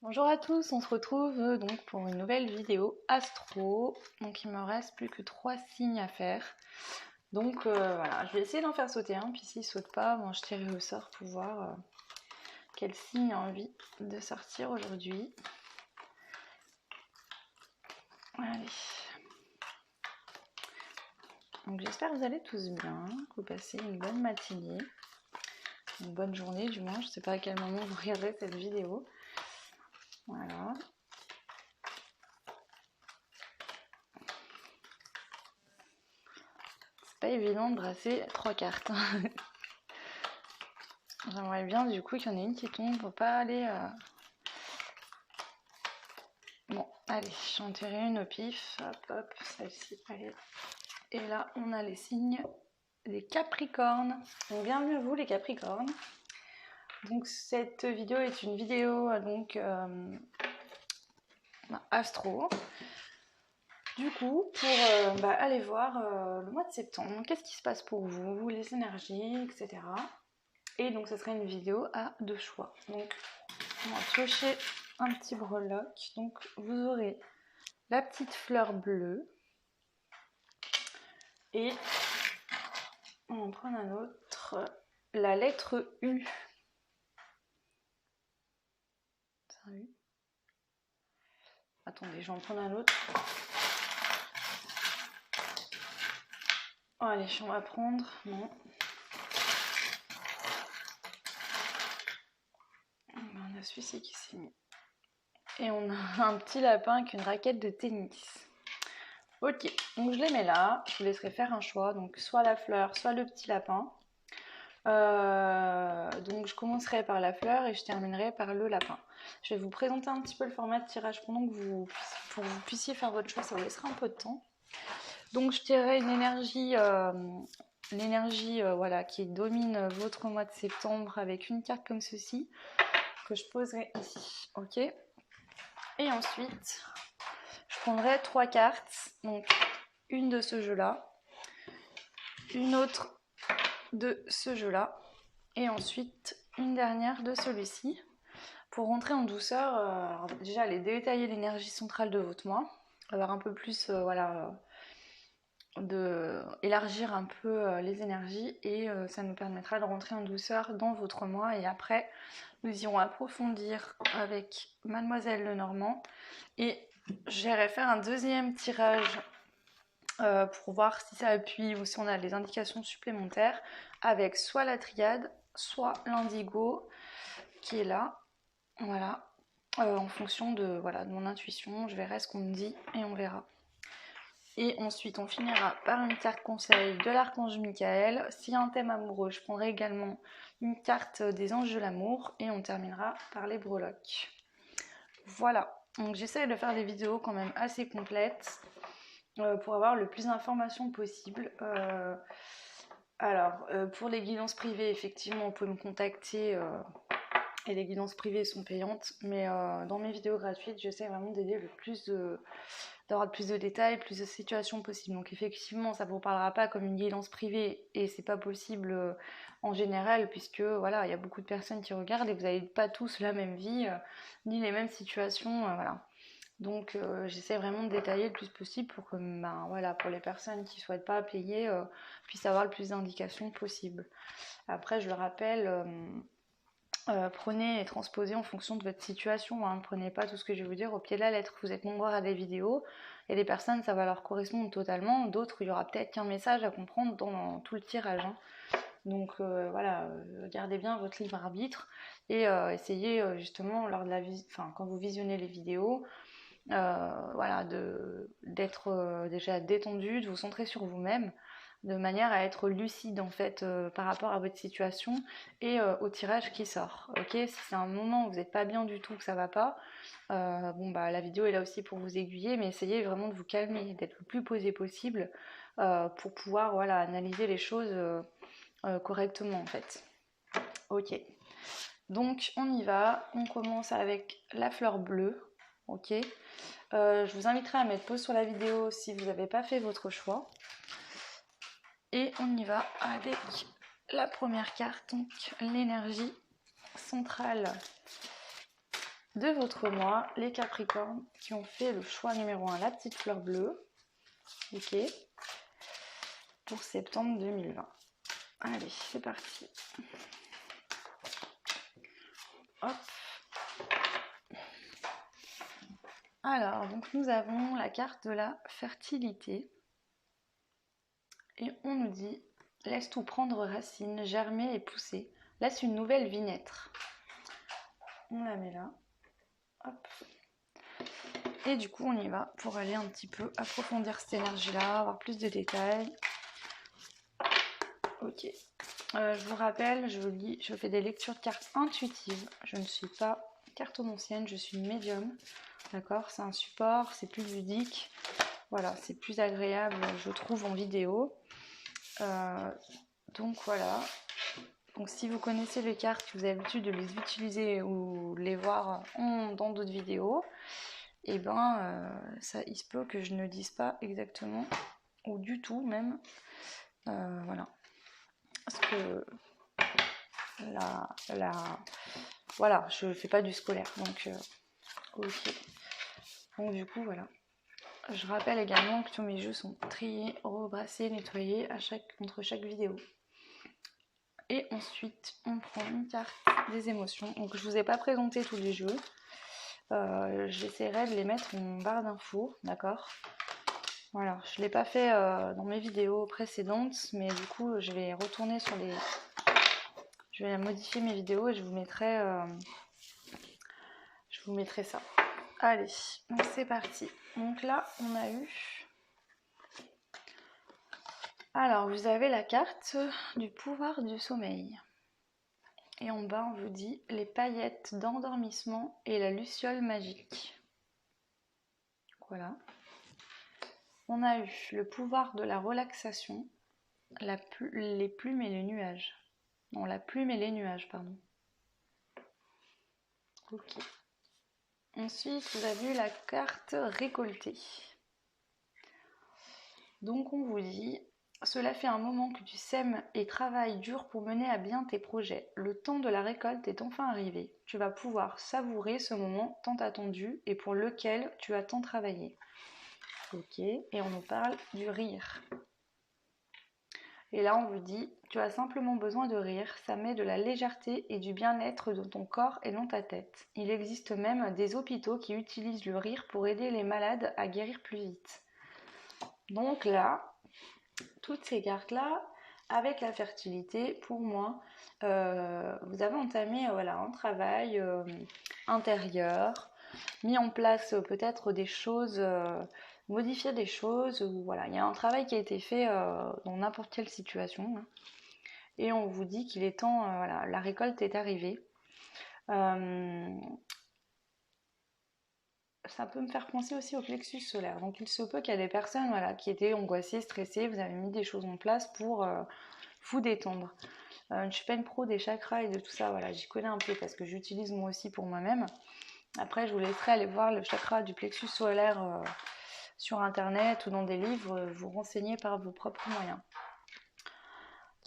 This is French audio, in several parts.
Bonjour à tous, on se retrouve donc pour une nouvelle vidéo astro. Donc il me reste plus que 3 signes à faire. Donc voilà, je vais essayer d'en faire sauter un, puis s'il saute pas, bon, je tirerai au sort pour voir quel signe a envie de sortir aujourd'hui. Allez. Donc j'espère que vous allez tous bien, que vous passez une bonne matinée, une bonne journée du moins, je sais pas à quel moment vous regarderez cette vidéo. Voilà. C'est pas évident de brasser 3 cartes. J'aimerais bien du coup qu'il y en ait une qui tombe pour pas aller... Bon, allez, j'en tirerai une au pif. Hop, hop, celle-ci, allez. Et là, on a les signes des Capricornes. Donc bienvenue à vous les Capricornes. Donc cette vidéo est une vidéo astro. Du coup, pour aller voir le mois de septembre, qu'est-ce qui se passe pour vous, les énergies, etc. Et donc, ce serait une vidéo à deux choix. Donc, on va piocher un petit breloque. Donc, vous aurez la petite fleur bleue. Et on va en prendre un autre. La lettre U. C'est un U. Attendez, je vais en prendre un autre. Oh, allez, on va prendre. Non. On a celui-ci qui s'est mis. Et on a un petit lapin avec une raquette de tennis. Ok, donc je les mets là. Je vous laisserai faire un choix. Donc soit la fleur, soit le petit lapin. Donc je commencerai par la fleur et je terminerai par le lapin. Je vais vous présenter un petit peu le format de tirage pendant que pour que vous puissiez faire votre choix, ça vous laissera un peu de temps. Donc je tirerai une énergie, l'énergie voilà, qui domine votre mois de septembre avec une carte comme ceci, que je poserai ici, ok. Et ensuite, je prendrai 3 cartes, donc une de ce jeu-là, une autre de ce jeu-là, et ensuite une dernière de celui-ci. Pour rentrer en douceur, alors déjà aller détailler l'énergie centrale de votre mois, avoir un peu plus, de élargir un peu les énergies et ça nous permettra de rentrer en douceur dans votre mois et après nous irons approfondir avec Mademoiselle Lenormand et j'irai faire un deuxième tirage pour voir si ça appuie ou si on a des indications supplémentaires avec soit la triade, soit l'indigo qui est là. Voilà, en fonction de, voilà, de mon intuition, je verrai ce qu'on me dit et on verra. Et ensuite, on finira par une carte conseil de l'archange Michael. S'il y a un thème amoureux, je prendrai également une carte des anges de l'amour et on terminera par les breloques. Voilà, donc j'essaie de faire des vidéos quand même assez complètes pour avoir le plus d'informations possible. Pour les guidances privées, effectivement, vous pouvez me contacter. Et les guidances privées sont payantes, mais dans mes vidéos gratuites, j'essaie vraiment d'aider d'avoir le plus de détails, plus de situations possibles. Donc effectivement, ça ne vous parlera pas comme une guidance privée et c'est pas possible en général puisque voilà, il y a beaucoup de personnes qui regardent et vous n'avez pas tous la même vie ni les mêmes situations, voilà. Donc j'essaie vraiment de détailler le plus possible pour que voilà, pour les personnes qui ne souhaitent pas payer puissent avoir le plus d'indications possible. Après, je le rappelle. Prenez et transposez en fonction de votre situation. Hein. Ne prenez pas tout ce que je vais vous dire au pied de la lettre. Vous êtes nombreux à des vidéos. Il y a des personnes, ça va leur correspondre totalement. D'autres, il y aura peut-être qu'un message à comprendre dans tout le tirage. Hein. Donc voilà, gardez bien votre libre arbitre et essayez justement lors de quand vous visionnez les vidéos, voilà, d'être déjà détendu, de vous centrer sur vous-même de manière à être lucide en fait par rapport à votre situation et au tirage qui sort. Ok, si c'est un moment où vous n'êtes pas bien du tout, que ça va pas, la vidéo est là aussi pour vous aiguiller, mais essayez vraiment de vous calmer, d'être le plus posé possible pour pouvoir voilà, analyser les choses correctement en fait. Ok, donc on y va, on commence avec la fleur bleue. Ok, je vous inviterai à mettre pause sur la vidéo si vous n'avez pas fait votre choix. Et on y va avec la première carte, donc l'énergie centrale de votre mois, les Capricornes qui ont fait le choix numéro 1, la petite fleur bleue. Ok. Pour septembre 2020. Allez, c'est parti. Hop. Alors, donc nous avons la carte de la fertilité. Et on nous dit, laisse tout prendre racine, germer et pousser. Laisse une nouvelle vie naître. On la met là. Hop. Et du coup, on y va pour aller un petit peu approfondir cette énergie-là, avoir plus de détails. Ok. Je vous rappelle, je fais des lectures de cartes intuitives. Je ne suis pas cartomancienne, je suis médium. D'accord, c'est un support, c'est plus ludique. Voilà, c'est plus agréable, je trouve, en vidéo. Donc voilà. Donc si vous connaissez les cartes, que vous avez l'habitude de les utiliser ou les voir dans d'autres vidéos, et ben ça, il se peut que je ne dise pas exactement, ou du tout même. Voilà. Parce que voilà, je fais pas du scolaire, donc ok. Donc du coup voilà. Je rappelle également que tous mes jeux sont triés, rebrassés, nettoyés entre chaque vidéo. Et ensuite on prend une carte des émotions. Donc je vous ai pas présenté tous les jeux. J'essaierai de les mettre en barre d'infos, d'accord? Voilà, je l'ai pas fait dans mes vidéos précédentes, mais du coup je vais retourner sur les... Je vais modifier mes vidéos et je vous mettrai ça. Allez, donc c'est parti. Donc là, on a eu... Alors, vous avez la carte du pouvoir du sommeil. Et en bas, on vous dit les paillettes d'endormissement et la luciole magique. Voilà. On a eu le pouvoir de la relaxation, les plumes et les nuages. Non, la plume et les nuages, pardon. Ok. Ensuite, vous avez eu la carte récoltée. Donc, on vous dit, cela fait un moment que tu sèmes et travailles dur pour mener à bien tes projets. Le temps de la récolte est enfin arrivé. Tu vas pouvoir savourer ce moment tant attendu et pour lequel tu as tant travaillé. Ok, et on nous parle du rire. Et là, on vous dit, tu as simplement besoin de rire, ça met de la légèreté et du bien-être dans ton corps et dans ta tête. Il existe même des hôpitaux qui utilisent le rire pour aider les malades à guérir plus vite. Donc là, toutes ces cartes-là, avec la fertilité, pour moi, vous avez entamé voilà, un travail intérieur, mis en place peut-être des choses... modifier des choses, ou voilà, il y a un travail qui a été fait dans n'importe quelle situation, hein, et on vous dit qu'il est temps, voilà, la récolte est arrivée. Ça peut me faire penser aussi au plexus solaire, donc il se peut qu'il y a des personnes voilà, qui étaient angoissées, stressées, vous avez mis des choses en place pour vous détendre. Je ne suis pas une pro des chakras et de tout ça, voilà, j'y connais un peu parce que j'utilise moi aussi pour moi-même. Après, je vous laisserai aller voir le chakra du plexus solaire sur internet ou dans des livres, vous renseigner par vos propres moyens.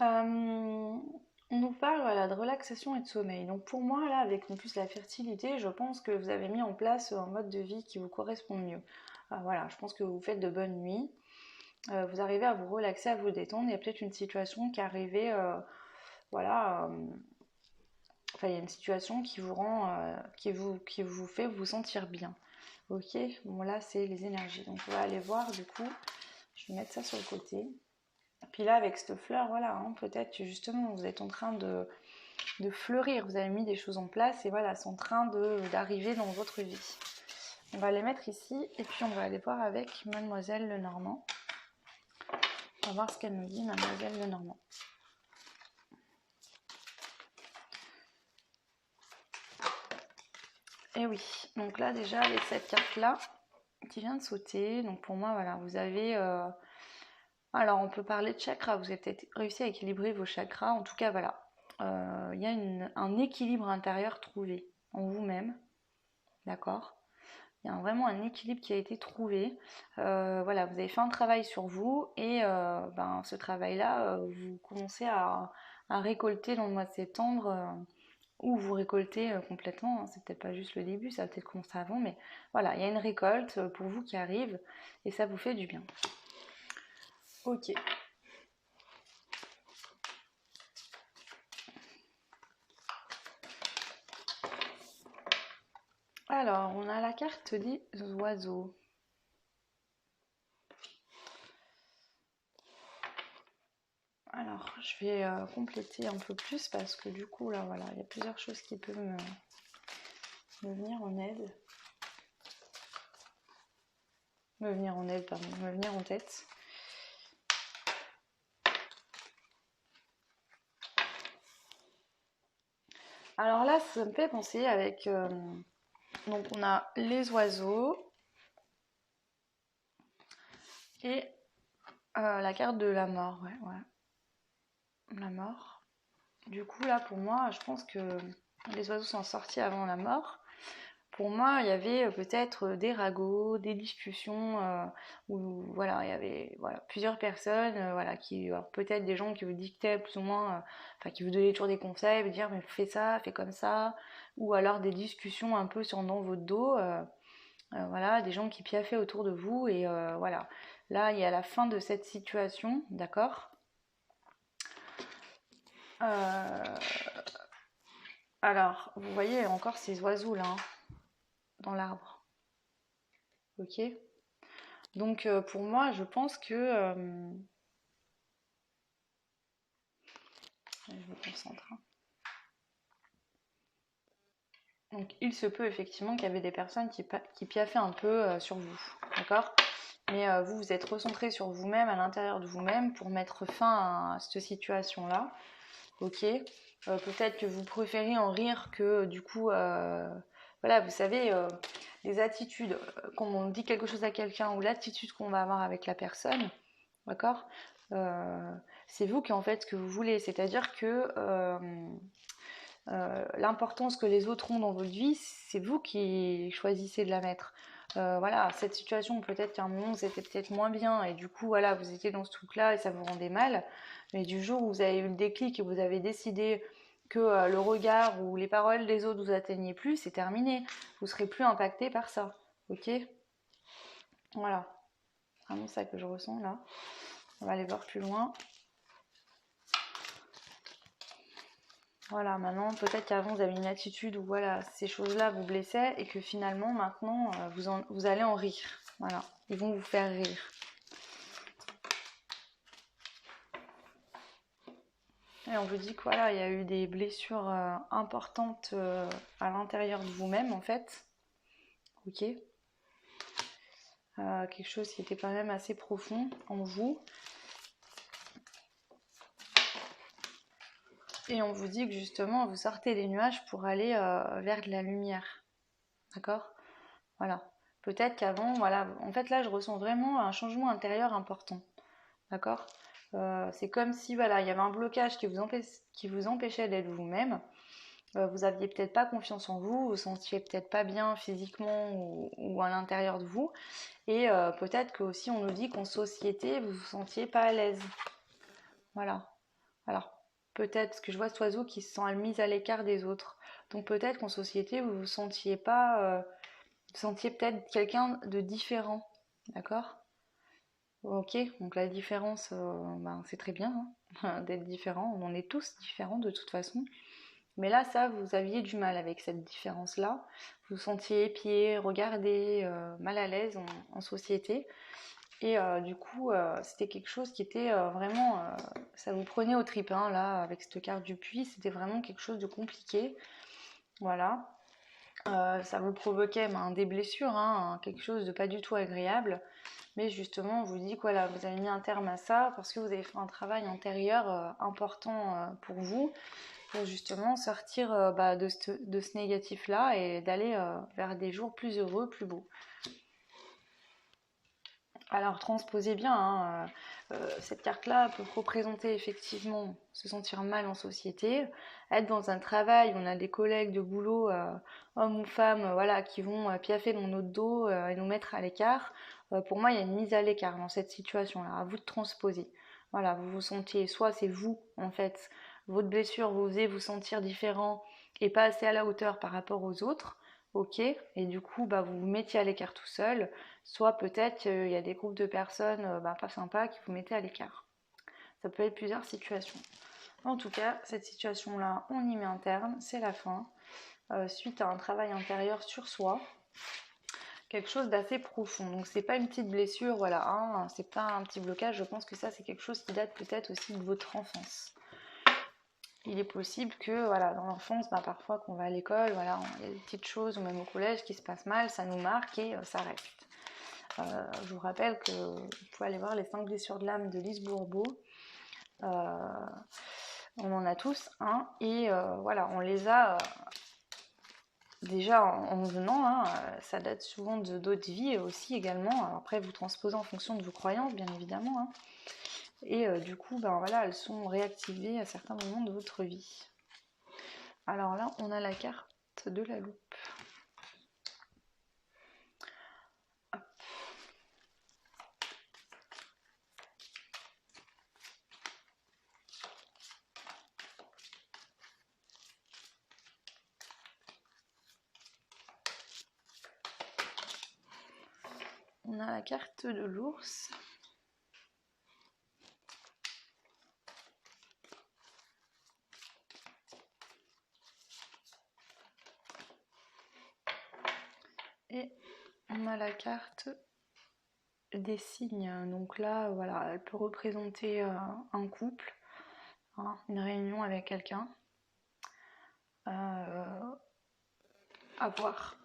On nous parle voilà, de relaxation et de sommeil. Donc pour moi, là, avec en plus la fertilité, je pense que vous avez mis en place un mode de vie qui vous correspond mieux. Voilà, je pense que vous faites de bonnes nuits. Vous arrivez à vous relaxer, à vous détendre. Il y a peut-être une situation qui est arrivée, voilà... Enfin, il y a une situation qui vous rend, qui vous fait vous sentir bien. Ok, bon là c'est les énergies. Donc on va aller voir du coup. Je vais mettre ça sur le côté. Puis là avec cette fleur, voilà, hein, peut-être que justement vous êtes en train de fleurir. Vous avez mis des choses en place et voilà, c'est en train d'arriver dans votre vie. On va les mettre ici et puis on va aller voir avec Mademoiselle Lenormand. On va voir ce qu'elle nous dit, Mademoiselle Lenormand. Et oui, donc là déjà avec cette carte là qui vient de sauter, donc pour moi voilà, vous avez alors on peut parler de chakras, vous avez peut-être réussi à équilibrer vos chakras, en tout cas voilà, il y a un équilibre intérieur trouvé en vous-même, d'accord? Il y a vraiment un équilibre qui a été trouvé, voilà, vous avez fait un travail sur vous et ce travail là, vous commencez à récolter dans le mois de septembre ou vous récoltez complètement, hein. C'est peut-être pas juste le début, ça va peut-être commencer avant, mais voilà, il y a une récolte pour vous qui arrive et ça vous fait du bien. Ok. Alors, on a la carte des oiseaux. Alors, je vais compléter un peu plus parce que du coup, là, voilà, il y a plusieurs choses qui peuvent me venir en aide. Me venir en tête. Alors là, ça me fait penser avec... donc, on a les oiseaux et la carte de la mort, ouais. La mort. Du coup, là, pour moi, je pense que les oiseaux sont sortis avant la mort. Pour moi, il y avait peut-être des ragots, des discussions où voilà, il y avait plusieurs personnes, peut-être des gens qui vous dictaient plus ou moins, qui vous donnaient toujours des conseils, vous dire mais fais ça, fais comme ça, ou alors des discussions un peu sur dans votre dos, voilà, des gens qui piaffaient autour de vous et voilà. Là, il y a la fin de cette situation, d'accord. Alors, vous voyez encore ces oiseaux là, hein, dans l'arbre. Ok. Donc pour moi, je pense que... je me concentre. Donc il se peut effectivement qu'il y avait des personnes qui piaffaient un peu sur vous, d'accord. Mais vous, vous êtes recentré sur vous-même, à l'intérieur de vous-même, pour mettre fin à cette situation-là. Ok. Peut-être que vous préférez en rire que du coup... voilà, vous savez, les attitudes, quand on dit quelque chose à quelqu'un, ou l'attitude qu'on va avoir avec la personne, d'accord, c'est vous qui en faites ce que vous voulez. C'est-à-dire que l'importance que les autres ont dans votre vie, c'est vous qui choisissez de la mettre. Voilà, cette situation, peut-être qu'à un moment, vous étiez peut-être moins bien et du coup, voilà, vous étiez dans ce truc-là et ça vous rendait mal. Mais du jour où vous avez eu le déclic et vous avez décidé que le regard ou les paroles des autres vous atteignaient plus, c'est terminé. Vous serez plus impacté par ça. Ok? Voilà. Vraiment ça que je ressens là. On va aller voir plus loin. Voilà, maintenant, peut-être qu'avant, vous avez une attitude où voilà, ces choses-là vous blessaient et que finalement, maintenant, vous allez en rire. Voilà, ils vont vous faire rire. Et on vous dit que voilà, il y a eu des blessures importantes à l'intérieur de vous-même, en fait. Ok. Quelque chose qui était quand même assez profond en vous. Et on vous dit que justement, vous sortez des nuages pour aller vers de la lumière. D'accord ? Voilà. Peut-être qu'avant, voilà, en fait là, je ressens vraiment un changement intérieur important. D'accord ? C'est comme si voilà, il y avait un blocage qui vous empêchait d'être vous-même. Vous aviez peut-être pas confiance en vous, vous sentiez peut-être pas bien physiquement ou à l'intérieur de vous. Et peut-être que aussi on nous dit qu'en société, vous vous sentiez pas à l'aise. Voilà. Alors, peut-être, parce que je vois cet oiseau qui se sent mis à l'écart des autres. Donc peut-être qu'en société, vous vous sentiez pas... vous sentiez peut-être quelqu'un de différent. D'accord ? Ok, donc la différence, c'est très bien hein, d'être différent. On en est tous différents de toute façon. Mais là, ça, vous aviez du mal avec cette différence-là. Vous vous sentiez épié, regardé, mal à l'aise en société. Et du coup, c'était quelque chose qui était vraiment... ça vous prenait aux tripes, hein, là, avec cette carte du puits. C'était vraiment quelque chose de compliqué. Voilà. Ça vous provoquait des blessures, hein, quelque chose de pas du tout agréable. Mais justement, on vous dit que voilà, vous avez mis un terme à ça parce que vous avez fait un travail intérieur important pour vous, pour justement sortir de ce négatif-là et d'aller vers des jours plus heureux, plus beaux. Alors, transposez bien, hein, cette carte-là peut représenter effectivement se sentir mal en société, être dans un travail, on a des collègues de boulot, hommes ou femmes, voilà, qui vont piaffer dans notre dos et nous mettre à l'écart. Pour moi, il y a une mise à l'écart dans cette situation-là, à vous de transposer. Voilà, vous vous sentiez, soit c'est vous, en fait, votre blessure vous faisait vous sentir différent et pas assez à la hauteur par rapport aux autres, ok, et du coup bah, vous vous mettiez à l'écart tout seul, soit peut-être il y a des groupes de personnes pas sympas qui vous mettez à l'écart. Ça peut être plusieurs situations. En tout cas, cette situation-là, on y met un terme, c'est la fin, suite à un travail intérieur sur soi, quelque chose d'assez profond. Donc c'est pas une petite blessure, voilà, hein, c'est pas un petit blocage, je pense que ça c'est quelque chose qui date peut-être aussi de votre enfance. Il est possible que voilà, dans l'enfance, parfois qu'on va à l'école, voilà, il y a des petites choses, ou même au collège, qui se passent mal, ça nous marque et ça reste. Je vous rappelle que vous pouvez aller voir les 5 blessures de l'âme de Lise Bourbeau. On en a tous un, et voilà, on les a déjà en venant, hein, ça date souvent de d'autres vies aussi également. Alors après, vous transposez en fonction de vos croyances, bien évidemment, hein. Et du coup, voilà, elles sont réactivées à certains moments de votre vie. Alors là, on a la carte de la loupe. Hop. On a la carte de l'ours. Et on a la carte des signes. Donc là, voilà, elle peut représenter un couple, hein, une réunion avec quelqu'un. À voir.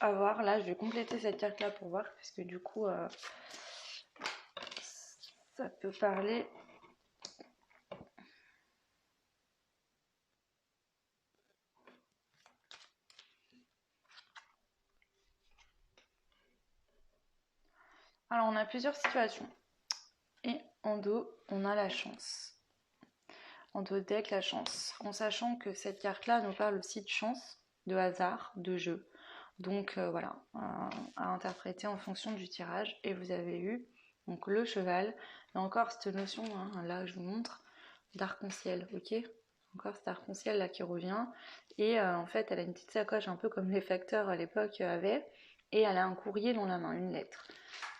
À voir. Là, je vais compléter cette carte-là pour voir, parce que du coup, ça peut parler. Alors, on a plusieurs situations. Et en dos, on a la chance. En dos deck, la chance. En sachant que cette carte-là nous parle aussi de chance, de hasard, de jeu. Donc voilà, à interpréter en fonction du tirage. Et vous avez eu donc le cheval. Et encore cette notion, hein, là je vous montre, d'arc-en-ciel, ok? Encore cet arc-en-ciel là qui revient. Et en fait, elle a une petite sacoche un peu comme les facteurs à l'époque avaient. Et elle a un courrier dans la main, une lettre.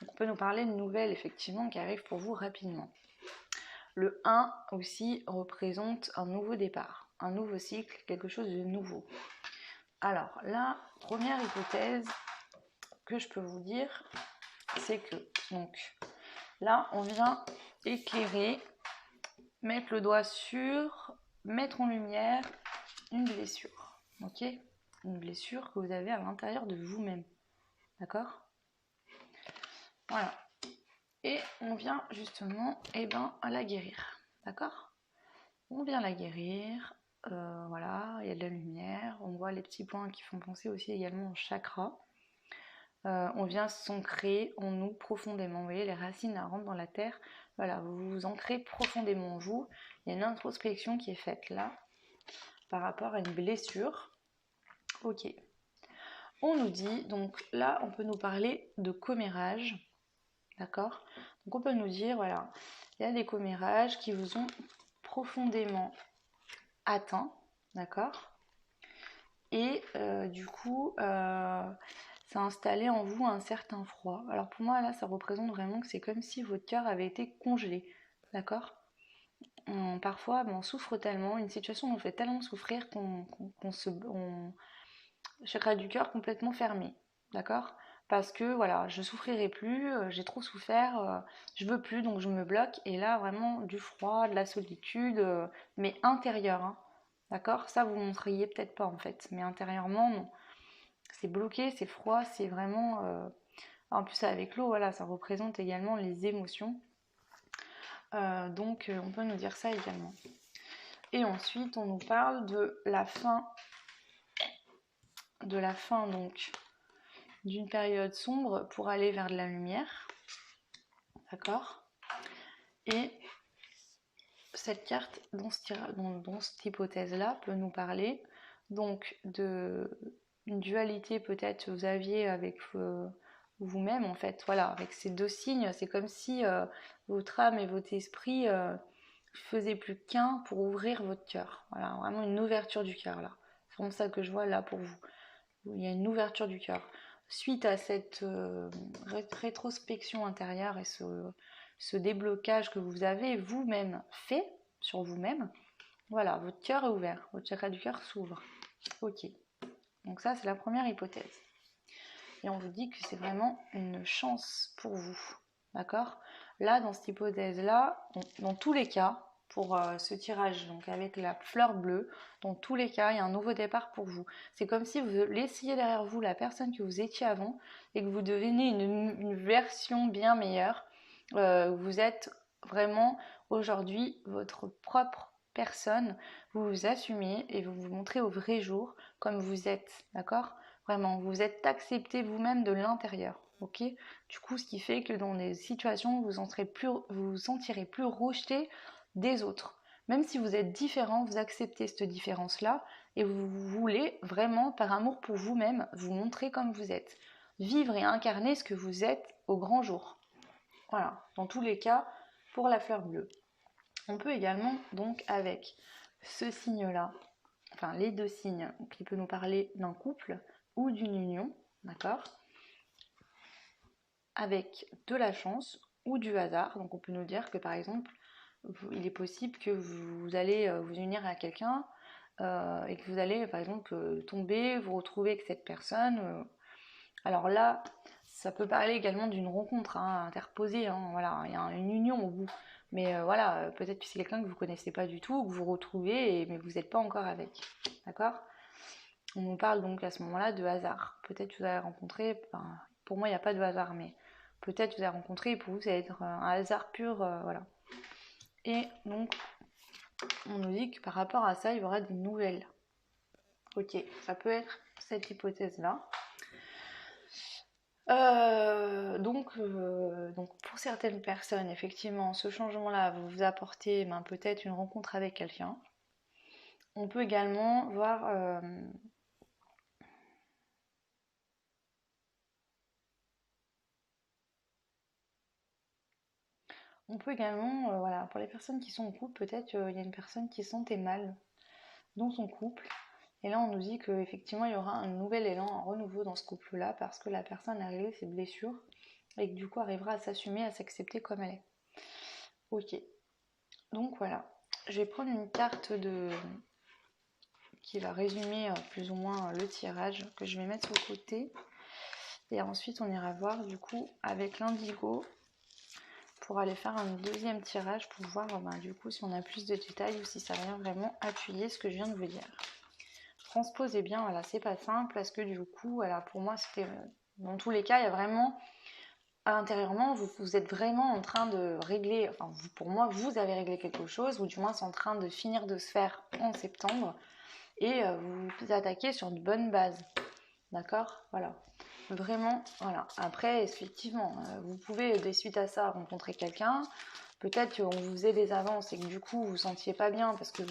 Donc on peut nous parler de nouvelles effectivement qui arrivent pour vous rapidement. Le 1 aussi représente un nouveau départ, un nouveau cycle, quelque chose de nouveau. Alors la première hypothèse que je peux vous dire, c'est que donc là on vient éclairer, mettre le doigt sur, mettre en lumière une blessure, ok? Une blessure que vous avez à l'intérieur de vous-même, d'accord? Voilà. Et on vient justement à la guérir, d'accord? On vient la guérir, voilà, il y a de la lumière, on voit les petits points qui font penser aussi également au chakra. On vient s'ancrer en nous profondément, vous voyez, les racines rentrent dans la terre, voilà, vous vous ancrez profondément en vous, il y a une introspection qui est faite là, par rapport à une blessure, ok. On nous dit, donc là, on peut nous parler de commérage, d'accord? Donc on peut nous dire, voilà, il y a des commérages qui vous ont profondément atteint, d'accord? Et du coup, ça a installé en vous un certain froid. Alors pour moi, là, ça représente vraiment que c'est comme si votre cœur avait été congelé, d'accord? Parfois, on souffre tellement, une situation nous fait tellement souffrir qu'on chakra du cœur complètement fermé, d'accord? Parce que voilà, je souffrirai plus, j'ai trop souffert, je veux plus, donc je me bloque. Et là, vraiment, du froid, de la solitude, mais intérieure, hein, d'accord? Ça, vous montriez peut-être pas en fait, mais intérieurement, non. C'est bloqué, c'est froid, c'est vraiment... En plus, avec l'eau, voilà, ça représente également les émotions. Donc, on peut nous dire ça également. Et ensuite, on nous parle de la fin donc d'une période sombre pour aller vers de la lumière, d'accord? Et cette carte dans cette hypothèse-là peut nous parler donc d'une dualité peut-être vous aviez avec vous-même en fait, voilà, avec ces deux signes, c'est comme si votre âme et votre esprit faisait plus qu'un pour ouvrir votre cœur. Voilà, vraiment une ouverture du cœur là. C'est comme ça que je vois là pour vous. Il y a une ouverture du cœur. Suite à cette rétrospection intérieure et ce déblocage que vous avez vous-même fait sur vous-même, voilà, votre cœur est ouvert, votre chakra du cœur s'ouvre. Ok, donc ça c'est la première hypothèse. Et on vous dit que c'est vraiment une chance pour vous, d'accord? Là, dans cette hypothèse-là, dans tous les cas, pour ce tirage, donc avec la fleur bleue, dans tous les cas, il y a un nouveau départ pour vous. C'est comme si vous laissiez derrière vous la personne que vous étiez avant et que vous devenez une version bien meilleure. Vous êtes vraiment aujourd'hui votre propre personne. Vous vous assumez et vous vous montrez au vrai jour comme vous êtes, d'accord? Vraiment, vous êtes accepté vous-même de l'intérieur, ok? Du coup, ce qui fait que dans des situations, vous vous sentirez plus rejeté des autres. Même si vous êtes différent, vous acceptez cette différence-là et vous voulez vraiment, par amour pour vous-même, vous montrer comme vous êtes. Vivre et incarner ce que vous êtes au grand jour. Voilà, dans tous les cas, pour la fleur bleue. On peut également, donc, avec ce signe-là, enfin les deux signes qui peuvent nous parler d'un couple ou d'une union, d'accord, avec de la chance ou du hasard. Donc on peut nous dire que par exemple, il est possible que vous allez vous unir à quelqu'un et que vous allez par exemple tomber, vous retrouver avec cette personne. Alors là, ça peut parler également d'une rencontre interposée, voilà, il y a une union au bout. Mais voilà, peut-être que c'est quelqu'un que vous ne connaissez pas du tout, que vous retrouvez, mais vous n'êtes pas encore avec. D'accord? On nous parle donc à ce moment-là de hasard. Peut-être que vous allez rencontrer, pour moi il n'y a pas de hasard, mais peut-être que vous allez rencontrer et pour vous ça va être un hasard pur, voilà. Et donc on nous dit que par rapport à ça, il y aura des nouvelles. Ok, ça peut être cette hypothèse-là. Donc pour certaines personnes, effectivement, ce changement-là va vous apporter peut-être une rencontre avec quelqu'un. On peut également voir voilà, pour les personnes qui sont en couple, peut-être il y a une personne qui se sentait mal dans son couple. Et là, on nous dit qu'effectivement, il y aura un nouvel élan, un renouveau dans ce couple-là, parce que la personne a réglé ses blessures et que du coup arrivera à s'assumer, à s'accepter comme elle est. Ok. Donc voilà. Je vais prendre une carte qui va résumer plus ou moins le tirage que je vais mettre sur le côté. Et ensuite, on ira voir du coup avec l'indigo pour aller faire un deuxième tirage pour voir du coup si on a plus de détails ou si ça vient vraiment appuyer ce que je viens de vous dire. Transposez bien, voilà, c'est pas simple parce que du coup, voilà, pour moi c'était dans tous les cas, il y a vraiment intérieurement, vous êtes vraiment en train de régler, enfin pour moi, vous avez réglé quelque chose, ou du moins c'est en train de finir de se faire en septembre, et vous vous attaquez sur de bonnes bases, d'accord? Voilà, vraiment, voilà. Après, effectivement, vous pouvez, de suite à ça, rencontrer quelqu'un, peut-être qu'on vous faisait des avances et que du coup vous vous sentiez pas bien parce que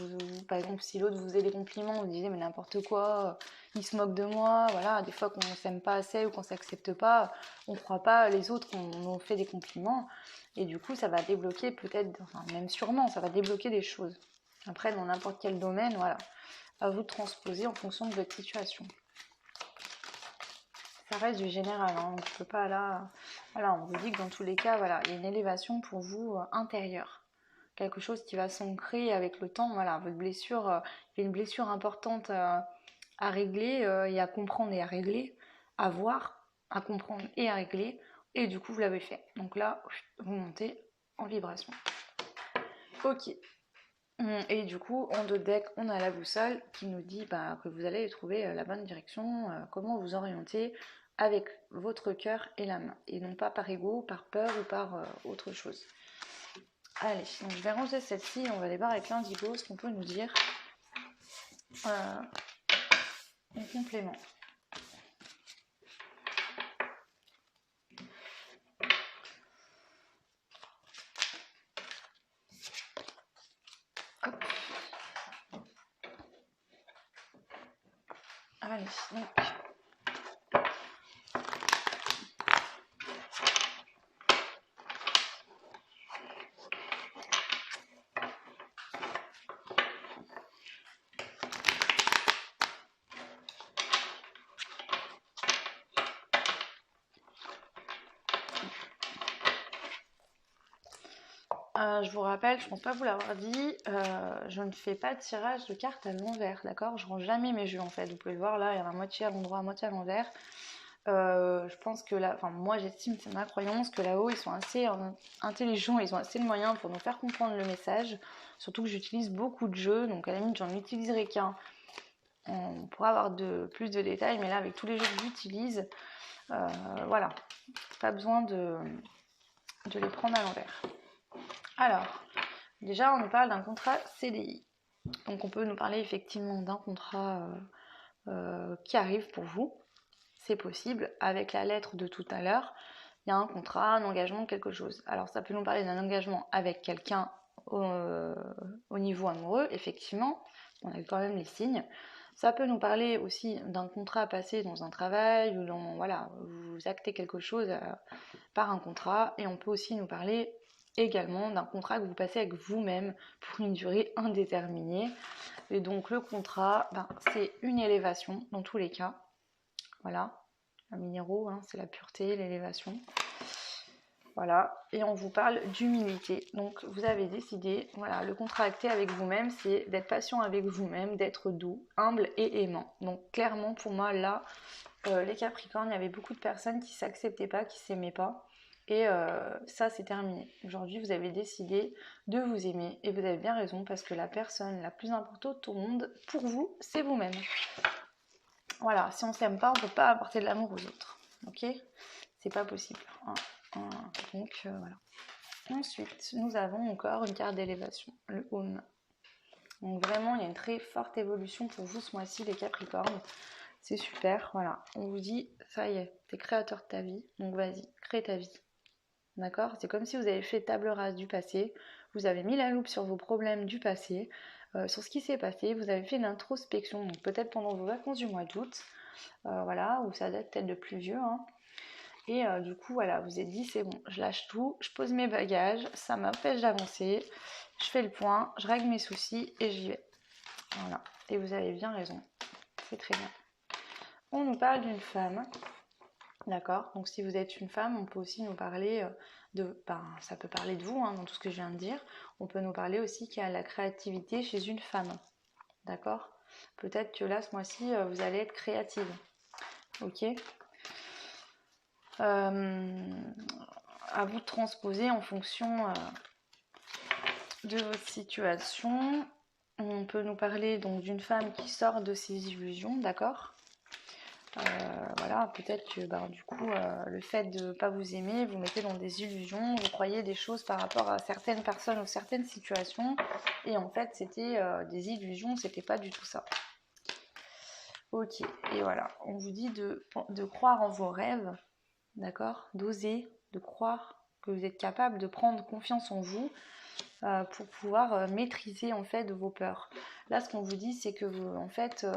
par exemple si l'autre vous faisait des compliments, vous disiez mais n'importe quoi, il se moque de moi, voilà, des fois qu'on s'aime pas assez ou qu'on s'accepte pas, on croit pas les autres qu'on nous fait des compliments et du coup ça va débloquer peut-être, enfin même sûrement ça va débloquer des choses. Après dans n'importe quel domaine, voilà, à vous de transposer en fonction de votre situation. Ça reste du général, on ne peut pas là. Voilà, on vous dit que dans tous les cas, voilà, il y a une élévation pour vous intérieure. Quelque chose qui va s'ancrer avec le temps. Voilà, votre blessure, il y a une blessure importante à régler et à comprendre et à régler, à voir, à comprendre et à régler. Et du coup, vous l'avez fait. Donc là, vous montez en vibration. Ok. Et du coup, en dos de deck, on a la boussole qui nous dit que vous allez trouver la bonne direction, comment vous orienter avec votre cœur et la main, et non pas par ego, par peur ou par autre chose. Allez, donc je vais ranger celle-ci, on va aller voir avec l'indigo ce qu'on peut nous dire en complément. Hop. Allez, donc... Je vous rappelle, je pense pas vous l'avoir dit, je ne fais pas de tirage de cartes à l'envers, d'accord? Je range jamais mes jeux en fait. Vous pouvez le voir là, il y en a moitié à l'endroit, moitié à l'envers. Je pense que là, enfin moi j'estime, c'est ma croyance, que là-haut ils sont assez intelligents, ils ont assez de moyens pour nous faire comprendre le message. Surtout que j'utilise beaucoup de jeux, donc à la limite j'en utiliserai qu'un. On pourra avoir plus de détails, mais là avec tous les jeux que j'utilise, voilà, pas besoin de les prendre à l'envers. Alors, déjà on nous parle d'un contrat CDI. Donc on peut nous parler effectivement d'un contrat qui arrive pour vous. C'est possible. Avec la lettre de tout à l'heure, il y a un contrat, un engagement, quelque chose. Alors ça peut nous parler d'un engagement avec quelqu'un au niveau amoureux, effectivement. On a quand même les signes. Ça peut nous parler aussi d'un contrat passé dans un travail ou dans, voilà, vous actez quelque chose par un contrat. Et on peut aussi nous parler également d'un contrat que vous passez avec vous-même pour une durée indéterminée. Et donc le contrat, c'est une élévation dans tous les cas. Voilà, un minéraux, hein, c'est la pureté, l'élévation. Voilà, et on vous parle d'humilité. Donc vous avez décidé, voilà, le contrat acté avec vous-même, c'est d'être patient avec vous-même, d'être doux, humble et aimant. Donc clairement, pour moi, là, les Capricornes, il y avait beaucoup de personnes qui ne s'acceptaient pas, qui ne s'aimaient pas. Et ça, c'est terminé. Aujourd'hui, vous avez décidé de vous aimer. Et vous avez bien raison, parce que la personne la plus importante au monde, pour vous, c'est vous-même. Voilà, si on s'aime pas, on peut pas apporter de l'amour aux autres. Ok? C'est pas possible. Donc voilà. Ensuite, nous avons encore une carte d'élévation, le Home. Donc vraiment, il y a une très forte évolution pour vous ce mois-ci, les Capricornes. C'est super, voilà. On vous dit, ça y est, t'es créateur de ta vie, donc vas-y, crée ta vie. D'accord? C'est comme si vous avez fait table rase du passé, vous avez mis la loupe sur vos problèmes du passé, sur ce qui s'est passé, vous avez fait une introspection, donc peut-être pendant vos vacances du mois d'août, voilà, ou ça date peut-être de plus vieux, hein. Et du coup, voilà, vous êtes dit, c'est bon, je lâche tout, je pose mes bagages, ça m'empêche d'avancer, je fais le point, je règle mes soucis et j'y vais. Voilà, et vous avez bien raison, c'est très bien. On nous parle d'une femme, d'accord? Donc si vous êtes une femme, on peut aussi nous parler ça peut parler de vous, hein, dans tout ce que je viens de dire. On peut nous parler aussi qu'il y a la créativité chez une femme, d'accord? Peut-être que là, ce mois-ci, vous allez être créative, ok? À vous de transposer en fonction de votre situation. On peut nous parler donc d'une femme qui sort de ses illusions, d'accord? Voilà, peut-être que du coup, le fait de ne pas vous aimer, vous mettez dans des illusions, vous croyez des choses par rapport à certaines personnes ou certaines situations, et en fait, c'était des illusions, c'était pas du tout ça. Ok, et voilà, on vous dit de croire en vos rêves, d'accord? D'oser, de croire que vous êtes capable de prendre confiance en vous pour pouvoir maîtriser en fait vos peurs. Là, ce qu'on vous dit, c'est que vous, en fait,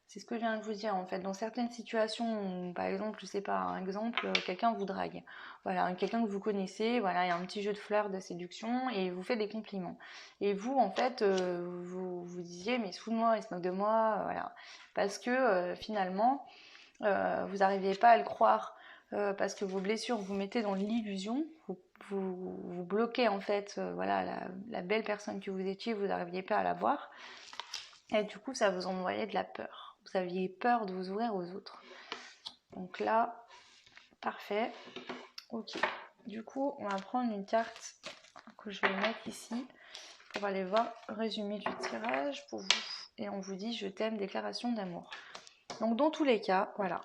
c'est ce que je viens de vous dire, en fait, dans certaines situations, par exemple, je sais pas, un exemple, quelqu'un vous drague, voilà, quelqu'un que vous connaissez, voilà, il y a un petit jeu de fleurs, de séduction, et vous fait des compliments. Et vous, en fait, vous disiez, mais il se fout de moi, il se moque de moi, voilà, parce que finalement, vous n'arriviez pas à le croire, parce que vos blessures vous mettez dans l'illusion, vous bloquez en fait, voilà, la belle personne que vous étiez, vous n'arriviez pas à la voir, et du coup, ça vous envoyait de la peur. Vous aviez peur de vous ouvrir aux autres. Donc là, parfait. Ok. Du coup, on va prendre une carte que je vais mettre ici pour aller voir le résumé du tirage pour vous. Et on vous dit je t'aime, déclaration d'amour. Donc dans tous les cas, voilà.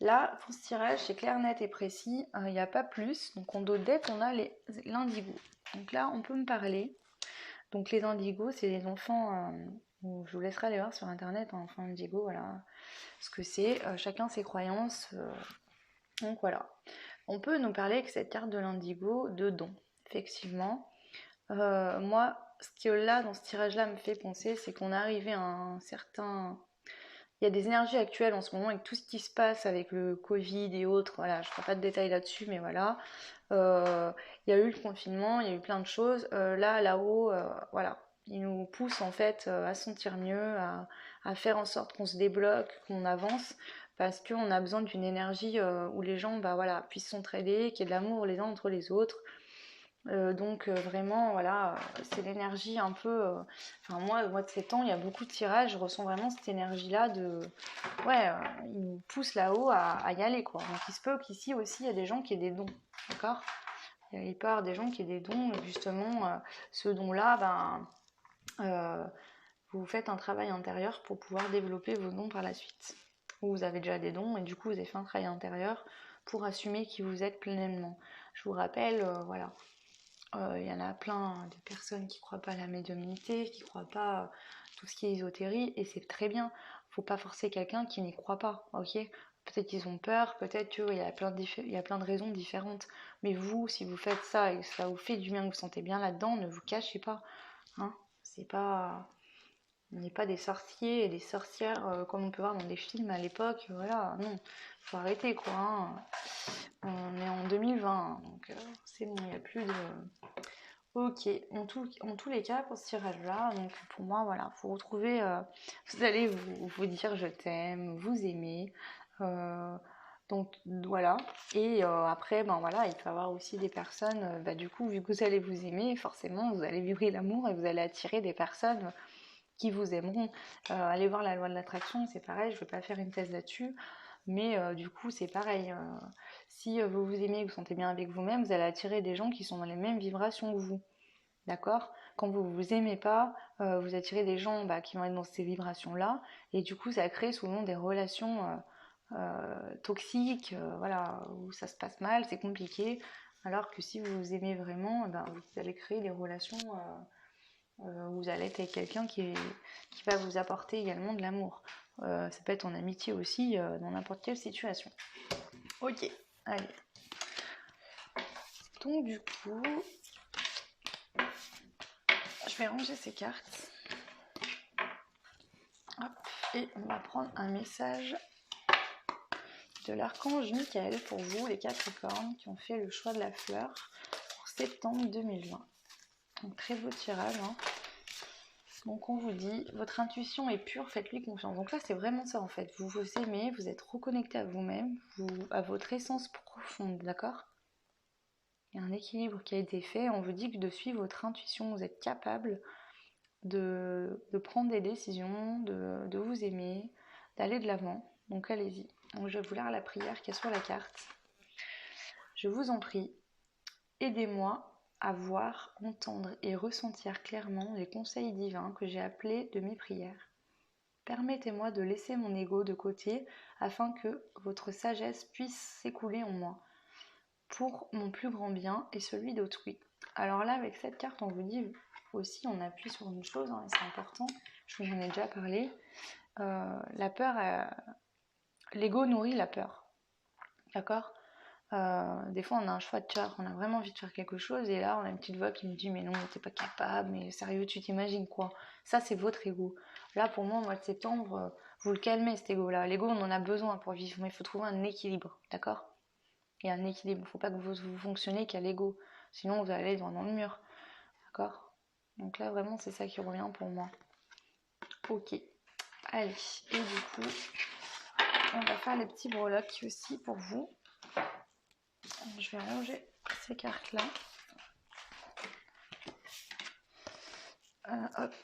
Là, pour ce tirage, c'est clair, net et précis. Il n'y a pas plus. Donc en dos de deck, on a l'indigo. Donc là, on peut me parler. Donc les indigos, c'est les enfants... je vous laisserai aller voir sur internet, hein, enfants indigo, voilà ce que c'est. Chacun ses croyances. Donc voilà. On peut nous parler avec cette carte de l'indigo de don. Effectivement. Moi, ce qui là, dans ce tirage-là, me fait penser, c'est qu'on est arrivé à un certain... Il y a des énergies actuelles en ce moment avec tout ce qui se passe avec le Covid et autres. Voilà, je ne ferai pas de détails là-dessus, mais voilà. Il y a eu le confinement, il y a eu plein de choses. Là-haut, voilà. Il nous pousse en fait à sentir mieux, à faire en sorte qu'on se débloque, qu'on avance, parce qu'on a besoin d'une énergie où les gens voilà, puissent s'entraider, qu'il y ait de l'amour les uns entre les autres. Donc vraiment, voilà, c'est l'énergie un peu... Enfin, moi, au mois de septembre, il y a beaucoup de tirages. Je ressens vraiment cette énergie-là de... Ouais, il nous pousse là-haut à y aller, quoi. Donc il se peut qu'ici aussi, il y a des gens qui aient des dons, d'accord? Il peut y avoir des gens qui aient des dons, et justement, ce don-là, vous faites un travail intérieur pour pouvoir développer vos dons par la suite. Ou vous avez déjà des dons, et du coup, vous avez fait un travail intérieur pour assumer qui vous êtes pleinement. Je vous rappelle, voilà, il y en a plein de personnes qui ne croient pas à la médiumnité, qui ne croient pas à tout ce qui est ésotérie, et c'est très bien. Il ne faut pas forcer quelqu'un qui n'y croit pas, ok? Peut-être qu'ils ont peur, peut-être qu'il y a plein de raisons différentes. Mais vous, si vous faites ça et que ça vous fait du bien, que vous vous sentez bien là-dedans, ne vous cachez pas. Hein, c'est pas... On n'est pas des sorciers et des sorcières comme on peut voir dans des films à l'époque. Voilà, non, faut arrêter quoi. Hein. On est en 2020, hein, donc c'est bon, il n'y a plus de... Ok, en tous les cas, pour ce tirage-là, donc pour moi, voilà, faut retrouver, vous allez vous dire je t'aime, vous aimer, donc voilà, et après, ben voilà, il peut y avoir aussi des personnes, du coup, vu que vous allez vous aimer, forcément, vous allez vibrer l'amour et vous allez attirer des personnes qui vous aimeront. Allez voir la loi de l'attraction, c'est pareil, je ne vais pas faire une thèse là-dessus, mais du coup, c'est pareil. Si vous vous aimez et que vous sentez bien avec vous-même, vous allez attirer des gens qui sont dans les mêmes vibrations que vous. D'accord? Quand vous vous aimez pas, vous attirez des gens qui vont être dans ces vibrations-là, et du coup, ça crée souvent des relations toxiques, voilà, où ça se passe mal, c'est compliqué. Alors que si vous vous aimez vraiment, vous allez créer des relations où vous allez être avec quelqu'un qui va vous apporter également de l'amour. Ça peut être en amitié aussi, dans n'importe quelle situation. Ok, allez. Donc du coup, je vais ranger ces cartes. Hop, et on va prendre un message de l'archange Michael pour vous, les Capricornes, qui ont fait le choix de la fleur pour septembre 2020. Donc très beau tirage. Hein. Donc on vous dit, votre intuition est pure, faites-lui confiance. Donc là c'est vraiment ça en fait. Vous vous aimez, vous êtes reconnecté à vous-même, à votre essence profonde, d'accord? Il y a un équilibre qui a été fait. On vous dit que de suivre votre intuition, vous êtes capable de prendre des décisions, de vous aimer, d'aller de l'avant. Donc allez-y. Donc je vais vous lire la prière qui est sur la carte. Je vous en prie, aidez-moi à voir, entendre et ressentir clairement les conseils divins que j'ai appelés de mes prières. Permettez-moi de laisser mon ego de côté afin que votre sagesse puisse s'écouler en moi, pour mon plus grand bien et celui d'autrui. Alors là, avec cette carte, on vous dit aussi, on appuie sur une chose, hein, et c'est important, je vous en ai déjà parlé, la peur, l'ego nourrit la peur, d'accord? Des fois, on a un choix de cœur, on a vraiment envie de faire quelque chose, et là, on a une petite voix qui me dit, mais non, t'es pas capable, mais sérieux, tu t'imagines quoi? Ça, c'est votre ego. Là, pour moi, au mois de septembre, vous le calmez, cet ego-là. L'ego, on en a besoin pour vivre, mais il faut trouver un équilibre, d'accord? Il y a un équilibre, il ne faut pas que vous fonctionnez qu'à l'ego, sinon vous allez aller dans le mur, d'accord? Donc là, vraiment, c'est ça qui revient pour moi. Ok, allez, et du coup, on va faire les petits breloques aussi pour vous. Je vais ranger ces cartes-là. Hop,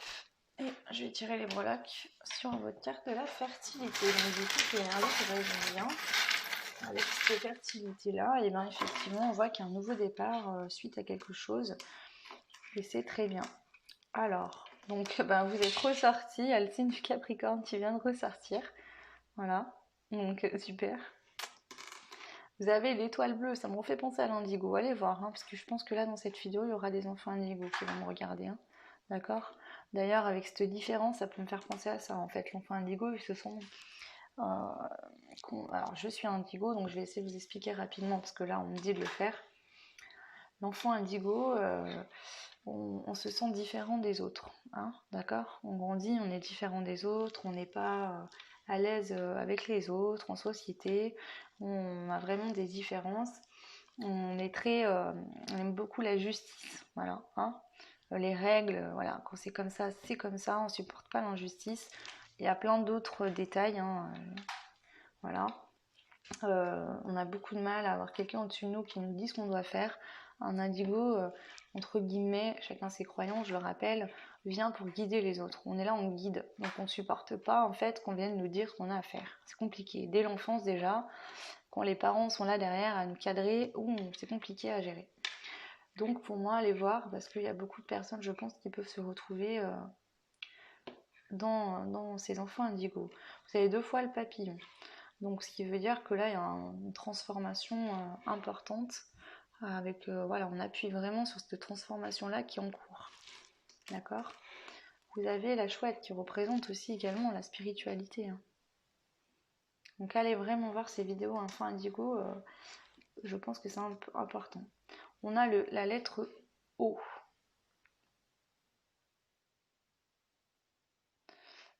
et je vais tirer les breloques sur votre carte de la fertilité. Donc du coup, c'est l'énergie qui revient bien. Avec cette fertilité-là, et bien effectivement, on voit qu'il y a un nouveau départ suite à quelque chose, et c'est très bien. Alors, donc vous êtes ressorti, il y a le signe du Capricorne qui vient de ressortir. Voilà, donc super. Vous avez l'étoile bleue, ça me refait penser à l'indigo. Allez voir, hein, parce que je pense que là, dans cette vidéo, il y aura des enfants indigo qui vont me regarder. Hein. D'accord? D'ailleurs, avec cette différence, ça peut me faire penser à ça. En fait, l'enfant indigo, ils se sont... Alors, je suis indigo, donc je vais essayer de vous expliquer rapidement, parce que là, on me dit de le faire. L'enfant indigo... on se sent différent des autres, hein, d'accord? On grandit, on est différent des autres, on n'est pas à l'aise avec les autres, en société, on a vraiment des différences, on aime beaucoup la justice, voilà, hein? Les règles, voilà, quand c'est comme ça, on supporte pas l'injustice, il y a plein d'autres détails, hein, voilà. On a beaucoup de mal à avoir quelqu'un au-dessus de nous qui nous dit ce qu'on doit faire. Un indigo, entre guillemets, chacun ses croyances, je le rappelle, vient pour guider les autres. On est là, on guide. Donc on ne supporte pas en fait qu'on vienne nous dire ce qu'on a à faire. C'est compliqué. Dès l'enfance déjà, quand les parents sont là derrière à nous cadrer, c'est compliqué à gérer. Donc pour moi, allez voir, parce qu'il y a beaucoup de personnes, je pense, qui peuvent se retrouver dans ces enfants indigos. Vous avez 2 fois le papillon. Donc ce qui veut dire que là, il y a une transformation importante. Avec, voilà, on appuie vraiment sur cette transformation-là qui est en cours. D'accord? Vous avez la chouette qui représente aussi également la spiritualité. Hein. Donc allez vraiment voir ces vidéos enfants indigo, je pense que c'est un peu important. On a la lettre O.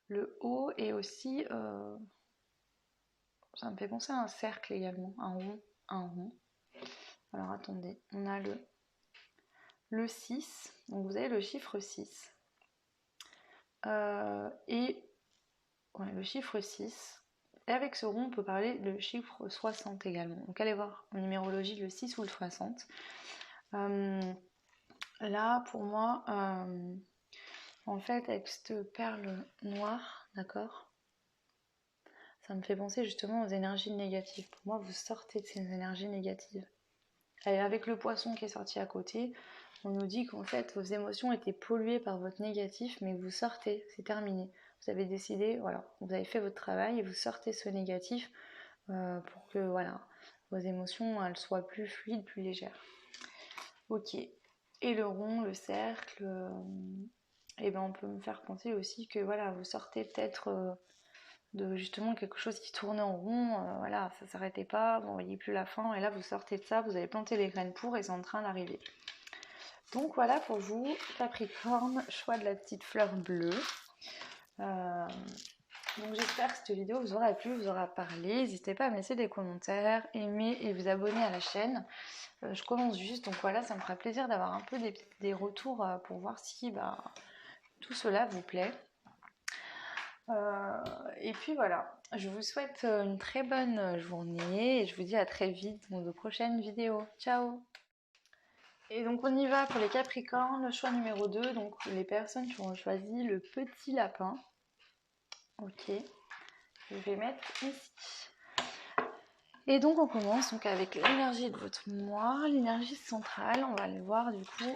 Le O est aussi, ça me fait penser à un cercle également, un rond. Alors attendez, on a le 6, donc vous avez le chiffre 6. Et ouais, le chiffre 6. Et avec ce rond, on peut parler de chiffre 60 également. Donc allez voir en numérologie le 6 ou le 60. Là, pour moi, en fait, avec cette perle noire, d'accord, ça me fait penser justement aux énergies négatives. Pour moi, vous sortez de ces énergies négatives. Et avec le poisson qui est sorti à côté, on nous dit qu'en fait, vos émotions étaient polluées par votre négatif, mais vous sortez, c'est terminé. Vous avez décidé, voilà, vous avez fait votre travail et vous sortez ce négatif pour que, voilà, vos émotions, elles soient plus fluides, plus légères. Ok. Et le rond, le cercle, et ben on peut me faire penser aussi que, voilà, vous sortez peut-être de justement quelque chose qui tournait en rond, voilà, ça s'arrêtait pas, vous ne voyez plus la fin, et là vous sortez de ça, vous avez planté les graines pour et c'est en train d'arriver. Donc voilà pour vous, Capricorne, choix de la petite fleur bleue. Donc j'espère que cette vidéo vous aura plu, vous aura parlé. N'hésitez pas à me laisser des commentaires, aimer et vous abonner à la chaîne. Je commence juste, donc voilà, ça me fera plaisir d'avoir un peu des retours pour voir si tout cela vous plaît. Et puis voilà, je vous souhaite une très bonne journée et je vous dis à très vite dans de prochaines vidéos. Ciao! Et donc on y va pour les Capricornes, le choix numéro 2, donc les personnes qui ont choisi le petit lapin. Ok, je vais mettre ici. Et donc on commence donc avec l'énergie de votre mois, l'énergie centrale, on va aller voir du coup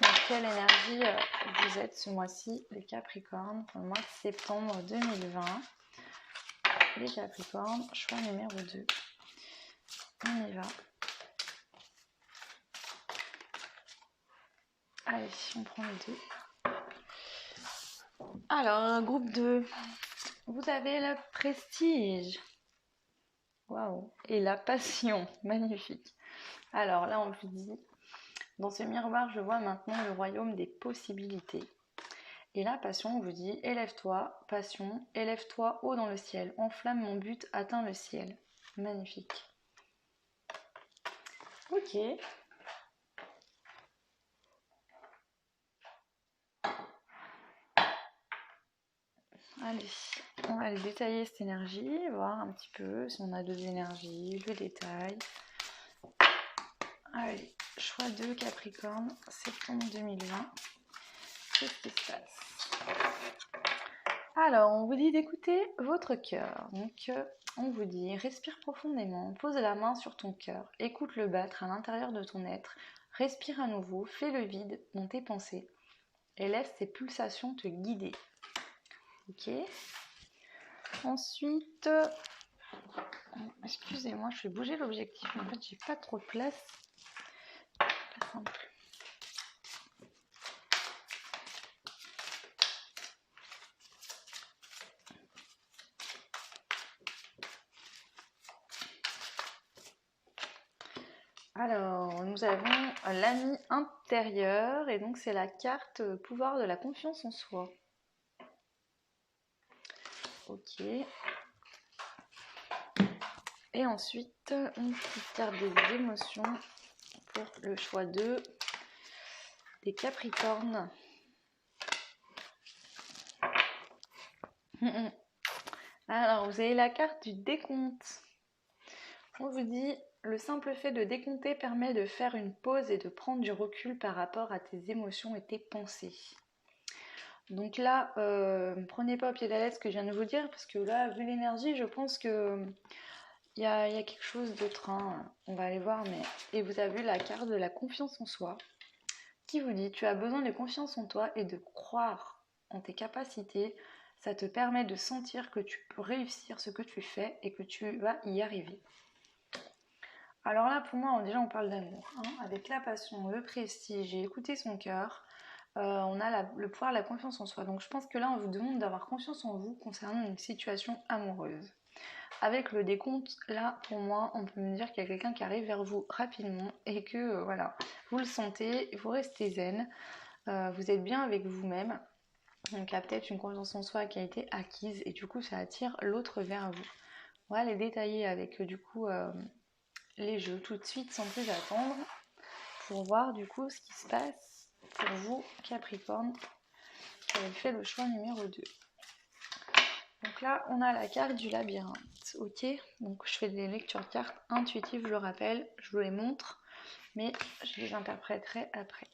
dans quelle énergie vous êtes ce mois-ci, les Capricornes, pour le mois de septembre 2020. Les Capricornes, choix numéro 2. On y va. Allez, on prend les 2. Alors, groupe 2, vous avez le prestige. Waouh. Et la passion, magnifique. Alors là, on vous dit, dans ce miroir, je vois maintenant le royaume des possibilités. Et la passion, on vous dit, élève-toi, passion, élève-toi haut dans le ciel. Enflamme mon but, atteins le ciel. Magnifique. Ok. Allez, on va aller détailler cette énergie, voir un petit peu si on a 2 énergies, le détail. Allez, choix 2 Capricorne, septembre 2020. Qu'est-ce qui se passe? Alors, on vous dit d'écouter votre cœur. Donc, on vous dit, respire profondément, pose la main sur ton cœur, écoute-le battre à l'intérieur de ton être, respire à nouveau, fais le vide dans tes pensées et laisse ces pulsations te guider. Ok. Ensuite, excusez-moi, je vais bouger l'objectif, mais en fait, j'ai pas trop de place. Pas simple. Alors, nous avons l'ami intérieur, et donc c'est la carte pouvoir de la confiance en soi. Ok. Et ensuite, une petite carte des émotions pour le choix 2 des Capricornes. Alors, vous avez la carte du décompte. On vous dit, Le simple fait de décompter permet de faire une pause et de prendre du recul par rapport à tes émotions et tes pensées. Donc là, prenez pas au pied de la lettre ce que je viens de vous dire, parce que là, vu l'énergie, je pense que il y a quelque chose d'autre, hein. On va aller voir, mais... Et vous avez la carte de la confiance en soi, qui vous dit, tu as besoin de confiance en toi et de croire en tes capacités. Ça te permet de sentir que tu peux réussir ce que tu fais et que tu vas y arriver. Alors là, pour moi, déjà, on parle d'amour, hein, avec la passion, le prestige et écouter son cœur. On a le pouvoir, la confiance en soi. Donc je pense que là, on vous demande d'avoir confiance en vous concernant une situation amoureuse. Avec le décompte, là, pour moi, on peut me dire qu'il y a quelqu'un qui arrive vers vous rapidement et que, voilà, vous le sentez, vous restez zen, vous êtes bien avec vous-même. Donc il y a peut-être une confiance en soi qui a été acquise et du coup, ça attire l'autre vers vous. On va les détailler avec, du coup, les jeux tout de suite sans plus attendre pour voir, du coup, ce qui se passe pour vous, Capricorne, qui avez fait le choix numéro 2. Donc là, on a la carte du labyrinthe, ok? Donc je fais des lectures de cartes intuitives, je le rappelle, je vous les montre, mais je les interpréterai après.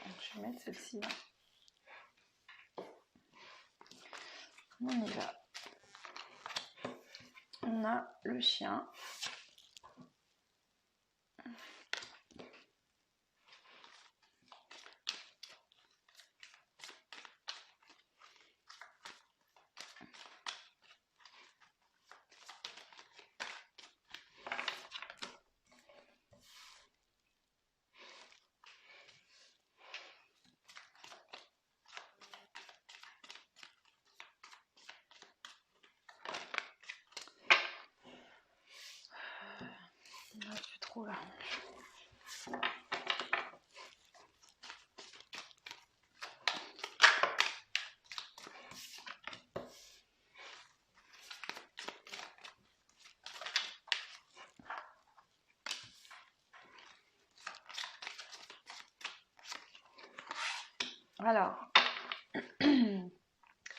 Donc je vais mettre celle-ci là. On y va. On a le chien. Là, tu trouves là. Alors,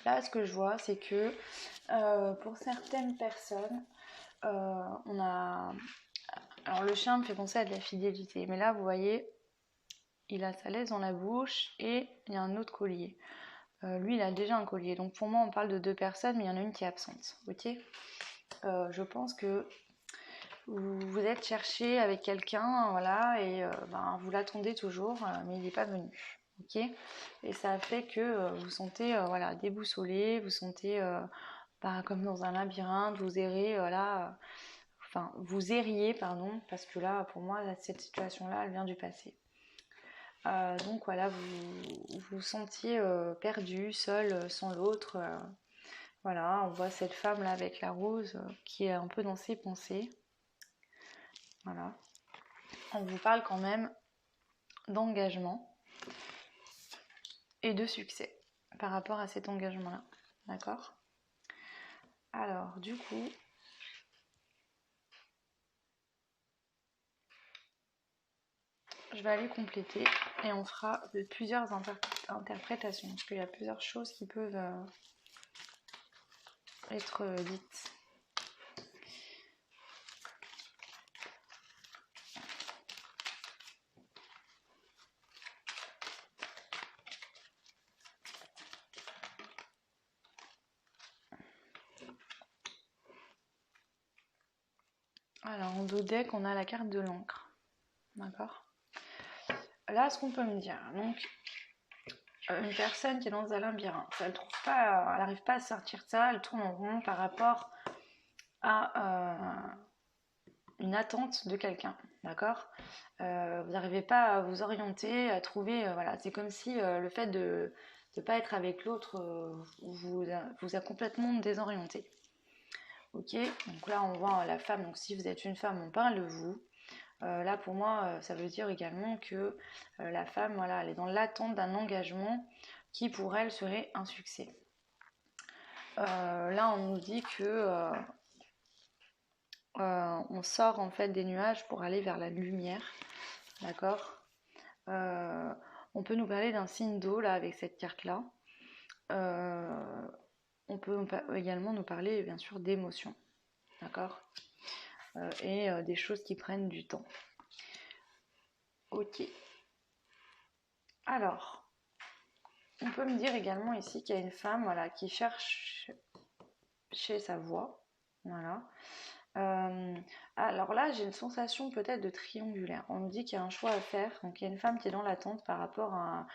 là, ce que je vois, c'est que pour certaines personnes, on a... Alors, le chien me fait penser à de la fidélité, mais là, vous voyez, il a sa laisse dans la bouche et il y a un autre collier. Lui, il a déjà un collier. Donc, pour moi, on parle de 2 personnes, mais il y en a une qui est absente, ok? Je pense que vous êtes cherché avec quelqu'un, voilà, et vous l'attendez toujours, mais il n'est pas venu. Ok, et ça fait que vous sentez voilà, déboussolé, vous sentez comme dans un labyrinthe, vous errez, vous erriez, pardon, parce que là, pour moi, cette situation-là, elle vient du passé. Donc voilà, vous vous sentiez perdu, seul, sans l'autre. Voilà, on voit cette femme-là avec la rose qui est un peu dans ses pensées. Voilà. On vous parle quand même d'engagement et de succès par rapport à cet engagement-là. D'accord? Alors, du coup, je vais aller compléter et on fera plusieurs interprétations parce qu'il y a plusieurs choses qui peuvent être dites. Alors, en dos deck, on a la carte de l'encre. D'accord? Là, ce qu'on peut me dire, donc, une personne qui est dans un labyrinthe, elle n'arrive pas à sortir de ça, elle tourne en rond par rapport à une attente de quelqu'un, d'accord? Vous n'arrivez pas à vous orienter, à trouver, voilà, c'est comme si le fait de ne pas être avec l'autre vous a complètement désorienté. Ok, donc là on voit la femme, donc si vous êtes une femme, on parle de vous. Là pour moi, ça veut dire également que la femme, voilà, elle est dans l'attente d'un engagement qui pour elle serait un succès. Là on nous dit que on sort en fait des nuages pour aller vers la lumière, d'accord? On peut nous parler d'un signe d'eau là avec cette carte là. On peut également nous parler bien sûr d'émotions, d'accord? et des choses qui prennent du temps. Ok. Alors, on peut me dire également ici qu'il y a une femme, voilà, qui cherche chez sa voie. Voilà. Alors là, j'ai une sensation peut-être de triangulaire. On me dit qu'il y a un choix à faire. Donc il y a une femme qui est dans l'attente par rapport à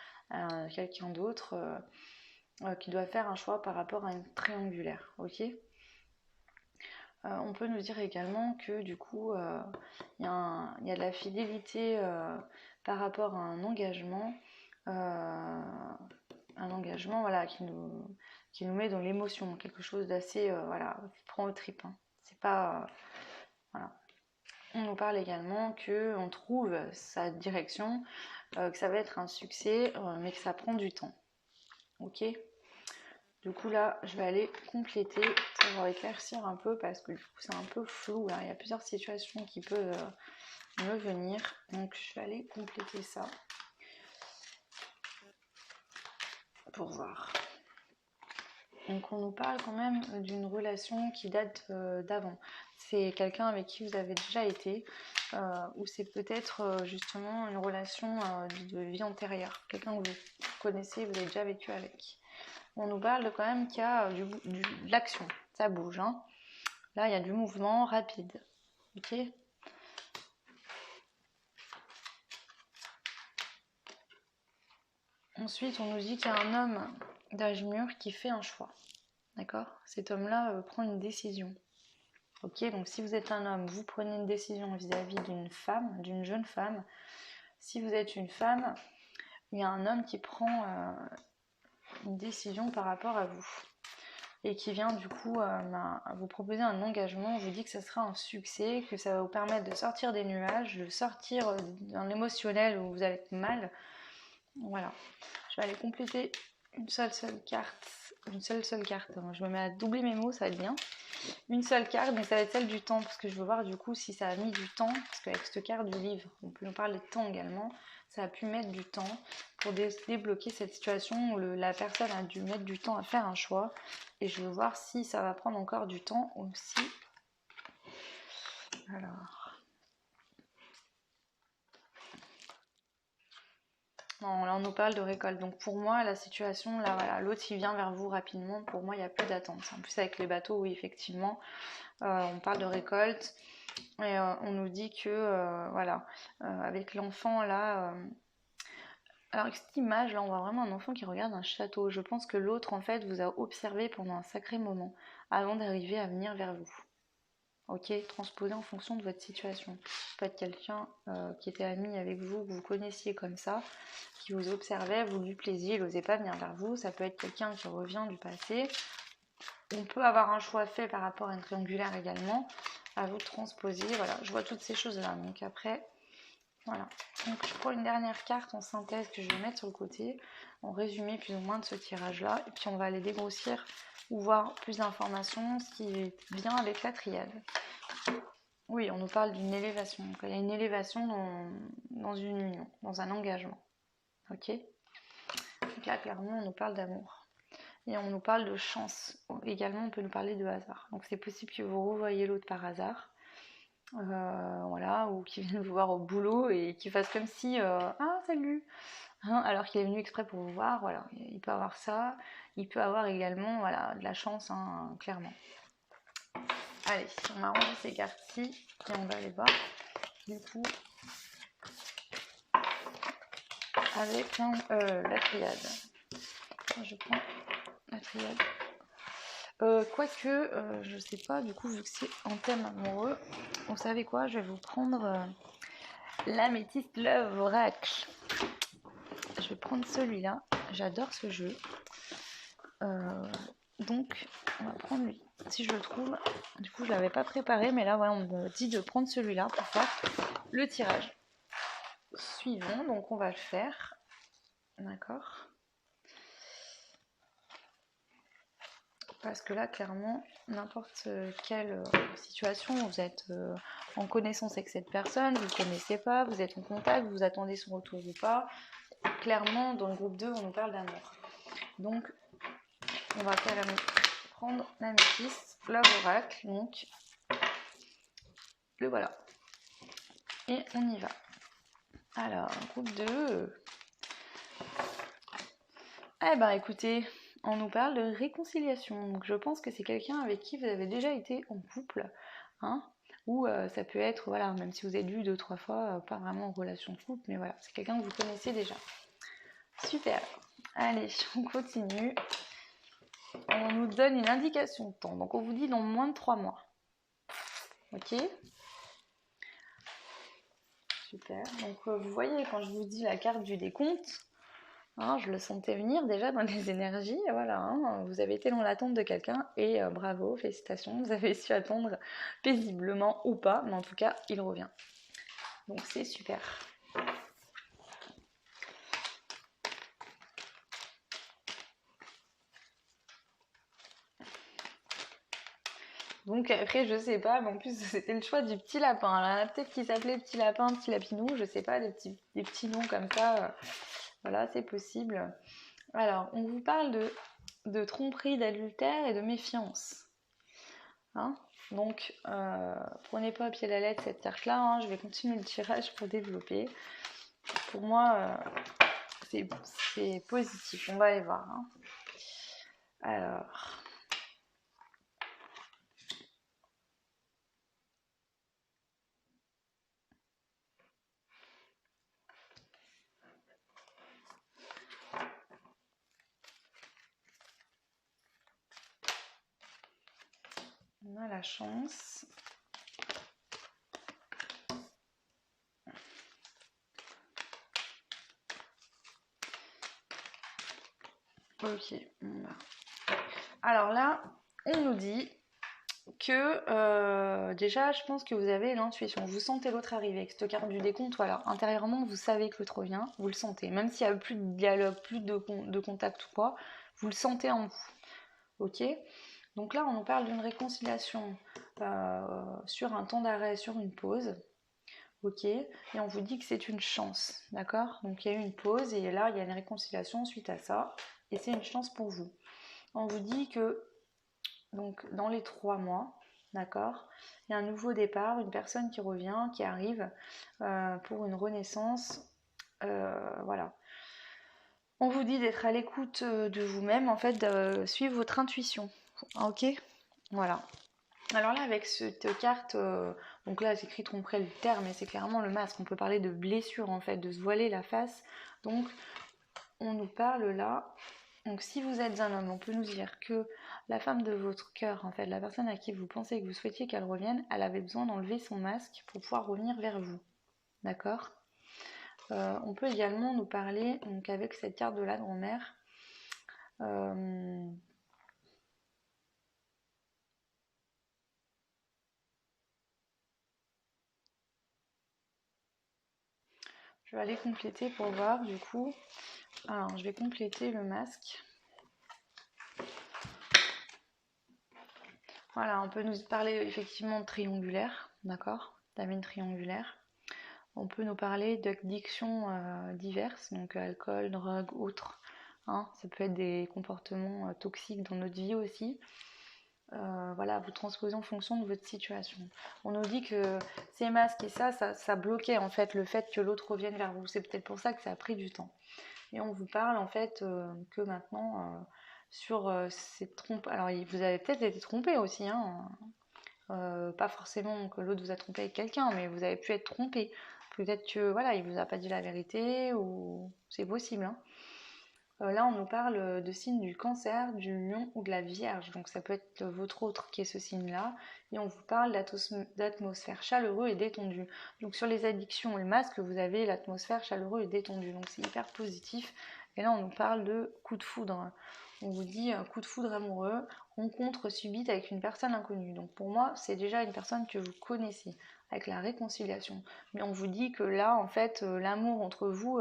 quelqu'un d'autre qui doit faire un choix par rapport à une triangulaire. Ok. On peut nous dire également que du coup, il y a de la fidélité par rapport à un engagement. Voilà, qui nous met dans l'émotion, quelque chose d'assez, voilà, qui prend aux tripes. Hein. C'est pas... voilà. On nous parle également qu'on trouve sa direction, que ça va être un succès, mais que ça prend du temps. Ok ? Du coup là, je vais aller compléter pour éclaircir un peu parce que du coup c'est un peu flou. Hein. Il y a plusieurs situations qui peuvent me venir. Donc je vais aller compléter ça pour voir. Donc on nous parle quand même d'une relation qui date d'avant. C'est quelqu'un avec qui vous avez déjà été, ou c'est peut-être justement une relation de vie antérieure. Quelqu'un que vous connaissez, vous avez déjà vécu avec. On nous parle quand même qu'il y a de l'action, ça bouge. Hein. Là, il y a du mouvement rapide. Ok ? Ensuite, on nous dit qu'il y a un homme d'âge mûr qui fait un choix. D'accord ? Cet homme-là prend une décision. Ok, donc si vous êtes un homme, vous prenez une décision vis-à-vis d'une femme, d'une jeune femme. Si vous êtes une femme, il y a un homme qui prend une décision par rapport à vous et qui vient du coup vous proposer un engagement, vous dit que ça sera un succès, que ça va vous permettre de sortir des nuages, de sortir d'un émotionnel où vous allez être mal. Voilà, je vais aller compléter une seule carte. Je me mets à doubler mes mots, ça va être bien. Une seule carte, mais ça va être celle du temps, parce que je veux voir du coup si ça a mis du temps, parce qu'avec cette carte du livre, on peut nous parler de temps également, ça a pu mettre du temps pour débloquer cette situation où la personne a dû mettre du temps à faire un choix, et je veux voir si ça va prendre encore du temps aussi. Alors... Non, là on nous parle de récolte, donc pour moi la situation, là voilà, l'autre il vient vers vous rapidement, pour moi il n'y a plus d'attente. En plus avec les bateaux, oui effectivement, on parle de récolte, et on nous dit que, voilà, avec l'enfant là... Alors avec cette image là, on voit vraiment un enfant qui regarde un château. Je pense que l'autre en fait vous a observé pendant un sacré moment, avant d'arriver à venir vers vous. Ok, transposé en fonction de votre situation. Ça peut être quelqu'un qui était ami avec vous, que vous connaissiez comme ça, qui vous observait, vous lui plaisiez, il n'osait pas venir vers vous. Ça peut être quelqu'un qui revient du passé. On peut avoir un choix fait par rapport à une triangulaire également. À vous de transposer. Voilà, je vois toutes ces choses-là. Donc après, voilà. Donc je prends une dernière carte en synthèse que je vais mettre sur le côté, en résumé plus ou moins de ce tirage-là. Et puis on va aller dégrossir ou voir plus d'informations, ce qui vient avec la triade. Oui, on nous parle d'une élévation. Donc, il y a une élévation dans une union, dans un engagement. Ok ? Donc là, clairement, on nous parle d'amour. Et on nous parle de chance. Également, on peut nous parler de hasard. Donc c'est possible que vous revoyez l'autre par hasard. Voilà, ou qu'il vienne vous voir au boulot et qu'il fasse comme si ah salut, hein, alors qu'il est venu exprès pour vous voir. Voilà, il peut avoir ça. Il peut avoir également, voilà, de la chance, hein, clairement. Allez, on a rangé ces cartes-ci et on va aller voir du coup avec la triade. Je prends la triade. Quoique, je sais pas, du coup, vu que c'est en thème amoureux, vous savez quoi, je vais vous prendre l'améthyste Love Oracle. Je vais prendre celui-là, j'adore ce jeu. Donc, on va prendre lui, si je le trouve. Du coup, je l'avais pas préparé, mais là, ouais, on me dit de prendre celui-là pour faire le tirage suivant. Donc, on va le faire. D'accord. Parce que là, clairement, n'importe quelle situation, vous êtes en connaissance avec cette personne, vous ne connaissez pas, vous êtes en contact, vous attendez son retour ou pas. Clairement, dans le groupe 2, on nous parle d'amour. Donc, on va prendre l'améthyste, Love Oracle. Donc, le voilà. Et on y va. Alors, groupe 2. Eh ben écoutez, on nous parle de réconciliation. Donc je pense que c'est quelqu'un avec qui vous avez déjà été en couple, hein, ou ça peut être, voilà, même si vous êtes vu 2-3 fois, pas vraiment en relation de couple, mais voilà, c'est quelqu'un que vous connaissez déjà. Super. Allez, on continue. On nous donne une indication de temps. Donc on vous dit dans moins de 3 mois. Ok. Super. Donc vous voyez, quand je vous dis la carte du décompte, hein, je le sentais venir déjà dans les énergies. Voilà, hein, vous avez été dans l'attente de quelqu'un et bravo, félicitations, vous avez su attendre paisiblement ou pas, mais en tout cas, il revient. Donc c'est super. Donc après, je sais pas, mais en plus c'était le choix du petit lapin. Alors peut-être qu'il s'appelait petit lapin, petit lapinou, je sais pas, des petits noms comme ça. Voilà, c'est possible. Alors, on vous parle de tromperie, d'adultère et de méfiance. Hein, donc, prenez pas à pied la lettre cette carte-là. Hein, je vais continuer le tirage pour développer. Pour moi, c'est positif. On va aller voir. Hein. Alors. On a la chance. Ok. Alors là, on nous dit que déjà, je pense que vous avez l'intuition. Vous sentez l'autre arriver avec cette carte du décompte. Voilà, intérieurement, vous savez que l'autre revient. Vous le sentez. Même s'il n'y a plus de dialogue, plus de contact ou quoi, vous le sentez en vous. Ok ? Donc là, on nous parle d'une réconciliation sur un temps d'arrêt, sur une pause. Ok, et on vous dit que c'est une chance, d'accord? Donc il y a eu une pause et là, il y a une réconciliation suite à ça. Et c'est une chance pour vous. On vous dit que donc, dans les 3 mois, d'accord, il y a un nouveau départ, une personne qui revient, qui arrive pour une renaissance. Voilà. On vous dit d'être à l'écoute de vous-même, en fait, de suivre votre intuition. Ok? Voilà. Alors là, avec cette carte, donc là, j'écris tromperie le terme, mais c'est clairement le masque. On peut parler de blessure, en fait, de se voiler la face. Donc, on nous parle là. Donc, si vous êtes un homme, on peut nous dire que la femme de votre cœur, en fait, la personne à qui vous pensez que vous souhaitiez qu'elle revienne, elle avait besoin d'enlever son masque pour pouvoir revenir vers vous. D'accord ? On peut également nous parler, donc avec cette carte de la grand-mère, je vais aller compléter pour voir du coup. Alors, je vais compléter le masque. Voilà, on peut nous parler effectivement de triangulaire, d'accord, la mine triangulaire. On peut nous parler d'addictions diverses, donc alcool, drogue, autres. Hein, ça peut être des comportements toxiques dans notre vie aussi. Voilà, vous transposez en fonction de votre situation. On nous dit que ces masques et ça bloquait en fait le fait que l'autre revienne vers vous. C'est peut-être pour ça que ça a pris du temps. Et on vous parle en fait que maintenant sur ces trompes. Alors vous avez peut-être été trompé aussi, hein. Pas forcément que l'autre vous a trompé avec quelqu'un, mais vous avez pu être trompé. Peut-être que voilà, il vous a pas dit la vérité ou c'est possible. Hein. Là, on nous parle de signes du cancer, du lion ou de la vierge. Donc ça peut être votre autre qui est ce signe-là. Et on vous parle d'atmosphère chaleureuse et détendue. Donc sur les addictions et le masque, vous avez l'atmosphère chaleureuse et détendue. Donc c'est hyper positif. Et là, on nous parle de coup de foudre. On vous dit coup de foudre amoureux, rencontre subite avec une personne inconnue. Donc pour moi, c'est déjà une personne que vous connaissez, avec la réconciliation. Mais on vous dit que là, en fait, l'amour entre vous...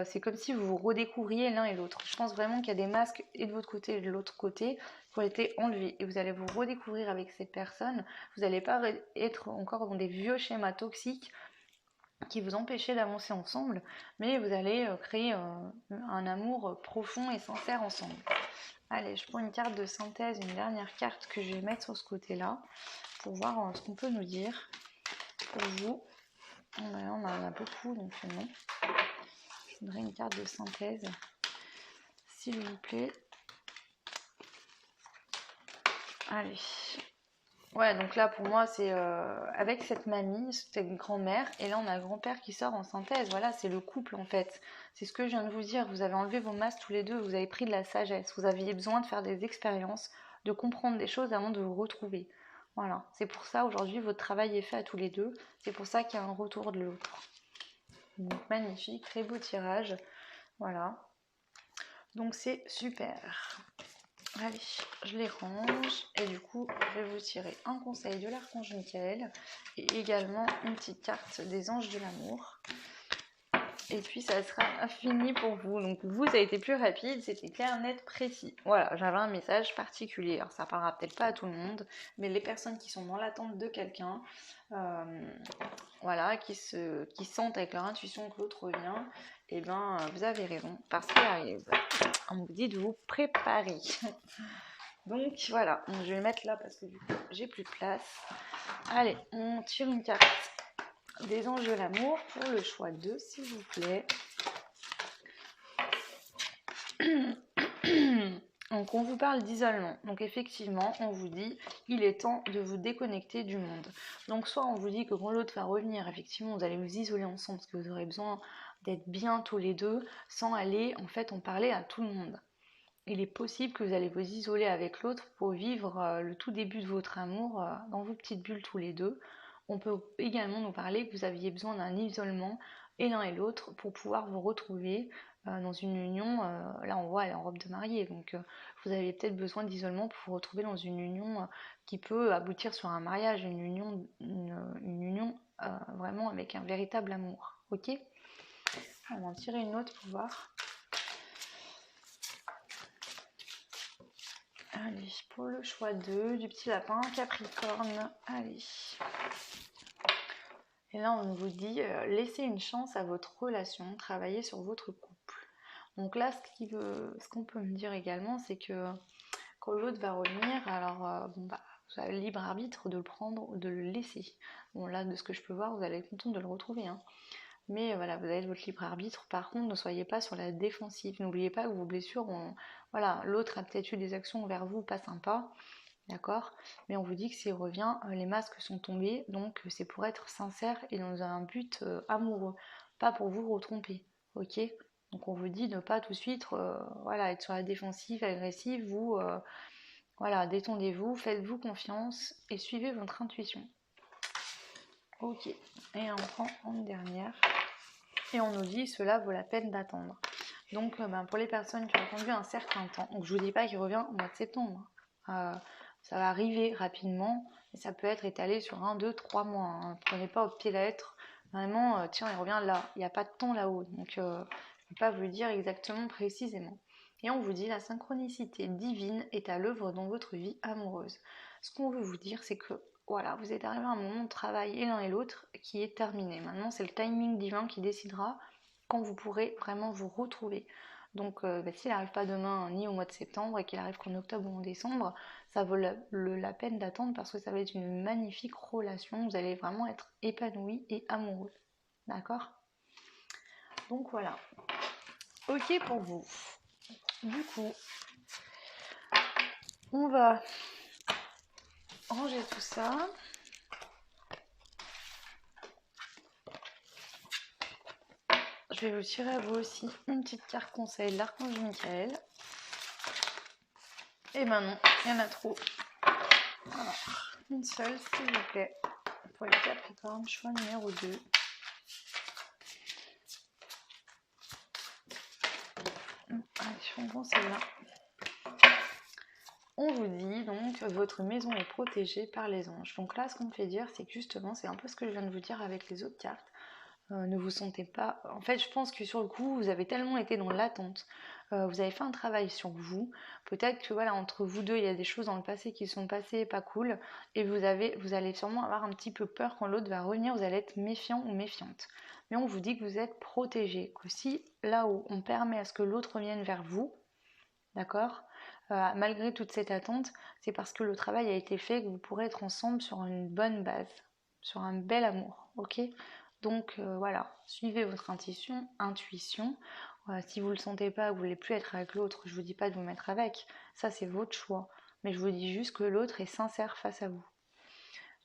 c'est comme si vous vous redécouvriez l'un et l'autre. Je pense vraiment qu'il y a des masques et de votre côté et de l'autre côté qui ont été enlevés. Et vous allez vous redécouvrir avec cette personne. Vous n'allez pas être encore dans des vieux schémas toxiques qui vous empêchaient d'avancer ensemble, mais vous allez créer un amour profond et sincère ensemble. Allez, je prends une carte de synthèse, une dernière carte que je vais mettre sur ce côté-là pour voir ce qu'on peut nous dire. pour vous. On en a beaucoup, donc non. Je voudrais une carte de synthèse, s'il vous plaît. Allez. Ouais, donc là, pour moi, c'est avec cette mamie, cette grand-mère, et là, on a le grand-père qui sort en synthèse. Voilà, c'est le couple, en fait. C'est ce que je viens de vous dire. Vous avez enlevé vos masques tous les deux, vous avez pris de la sagesse. Vous aviez besoin de faire des expériences, de comprendre des choses avant de vous retrouver. Voilà, c'est pour ça, aujourd'hui, votre travail est fait à tous les deux. C'est pour ça qu'il y a un retour de l'autre. Donc, magnifique, très beau tirage. Voilà. Donc, c'est super. Allez, je les range et du coup, je vais vous tirer un conseil de l'archange Michael et également une petite carte des anges de l'amour. Et puis, ça sera fini pour vous. Donc, vous, ça a été plus rapide, c'était clair, net, précis. Voilà, j'avais un message particulier. Alors, ça parlera peut-être pas à tout le monde, mais les personnes qui sont dans l'attente de quelqu'un, voilà, qui sentent avec leur intuition que l'autre revient, et ben, vous avez raison, parce qu'il arrive. On vous dit de vous préparer. Donc voilà, je vais le mettre là parce que du coup j'ai plus de place. Allez, on tire une carte des anges de l'amour pour le choix 2, s'il vous plaît. Donc on vous parle d'isolement. Donc effectivement, on vous dit il est temps de vous déconnecter du monde. Donc soit on vous dit que quand l'autre va revenir, effectivement vous allez vous isoler ensemble parce que vous aurez besoin d'être bien tous les deux sans aller en fait en parler à tout le monde. Il est possible que vous allez vous isoler avec l'autre pour vivre le tout début de votre amour dans vos petites bulles tous les deux. On peut également nous parler que vous aviez besoin d'un isolement et l'un et l'autre pour pouvoir vous retrouver dans une union. Là on voit elle est en robe de mariée, donc vous avez peut-être besoin d'isolement pour vous retrouver dans une union qui peut aboutir sur un mariage, une union vraiment avec un véritable amour. Ok ? On va en tirer une autre pour voir. Allez, pour le choix 2, du petit lapin, Capricorne, allez. Et là, on vous dit, laissez une chance à votre relation, travaillez sur votre couple. Donc là, ce qu'on peut me dire également, c'est que quand l'autre va revenir, alors, vous avez le libre arbitre de le prendre ou de le laisser. Bon, là, de ce que je peux voir, vous allez être content de le retrouver, hein. Mais voilà, vous avez votre libre arbitre. Par contre, ne soyez pas sur la défensive. N'oubliez pas que vos blessures ont... Voilà, l'autre a peut-être eu des actions envers vous pas sympas, d'accord ? Mais on vous dit que s'il revient, les masques sont tombés, donc c'est pour être sincère et dans un but amoureux, pas pour vous retromper, ok ? Donc on vous dit de ne pas tout de suite voilà, être sur la défensive, agressive, vous, voilà, détendez-vous, faites-vous confiance et suivez votre intuition. Ok, et on prend une dernière. Et on nous dit cela vaut la peine d'attendre. Donc pour les personnes qui ont attendu un certain temps, donc je vous dis pas qu'il revient au mois de septembre, ça va arriver rapidement, mais ça peut être étalé sur 1, 2, 3 mois. Hein. Prenez pas au pied de la lettre, vraiment, tiens, il revient là, il n'y a pas de temps là-haut, donc je ne peux pas vous le dire exactement précisément. Et on vous dit la synchronicité divine est à l'œuvre dans votre vie amoureuse. Ce qu'on veut vous dire, c'est que voilà, vous êtes arrivé à un moment de travail et l'un et l'autre qui est terminé. Maintenant, c'est le timing divin qui décidera quand vous pourrez vraiment vous retrouver. Donc, s'il n'arrive pas demain ni au mois de septembre et qu'il arrive qu'en octobre ou en décembre, ça vaut la peine d'attendre parce que ça va être une magnifique relation. Vous allez vraiment être épanoui et amoureux. D'accord ? Donc voilà. Ok pour vous. Du coup, on va ranger tout ça. Je vais vous tirer à vous aussi une petite carte conseil de l'archange Michael. Et ben non, il y en a trop. Alors, une seule s'il vous plaît. Pour les Capricornes, choix numéro 2. Allez, on prend celle-là. On vous dit donc votre maison est protégée par les anges. Donc là, ce qu'on me fait dire, c'est que justement, c'est un peu ce que je viens de vous dire avec les autres cartes. Ne vous sentez pas... En fait, je pense que sur le coup, vous avez tellement été dans l'attente. Vous avez fait un travail sur vous. Peut-être que voilà, entre vous deux, il y a des choses dans le passé qui sont passées pas cool. Et vous allez sûrement avoir un petit peu peur quand l'autre va revenir. Vous allez être méfiant ou méfiante. Mais on vous dit que vous êtes protégé. Que si là-haut, on permet à ce que l'autre revienne vers vous, d'accord, malgré toute cette attente, c'est parce que le travail a été fait, que vous pourrez être ensemble sur une bonne base. sur un bel amour, ok? Donc voilà, suivez votre intuition. Si vous ne le sentez pas, vous ne voulez plus être avec l'autre, je vous dis pas de vous mettre avec, ça c'est votre choix. Mais je vous dis juste que l'autre est sincère face à vous.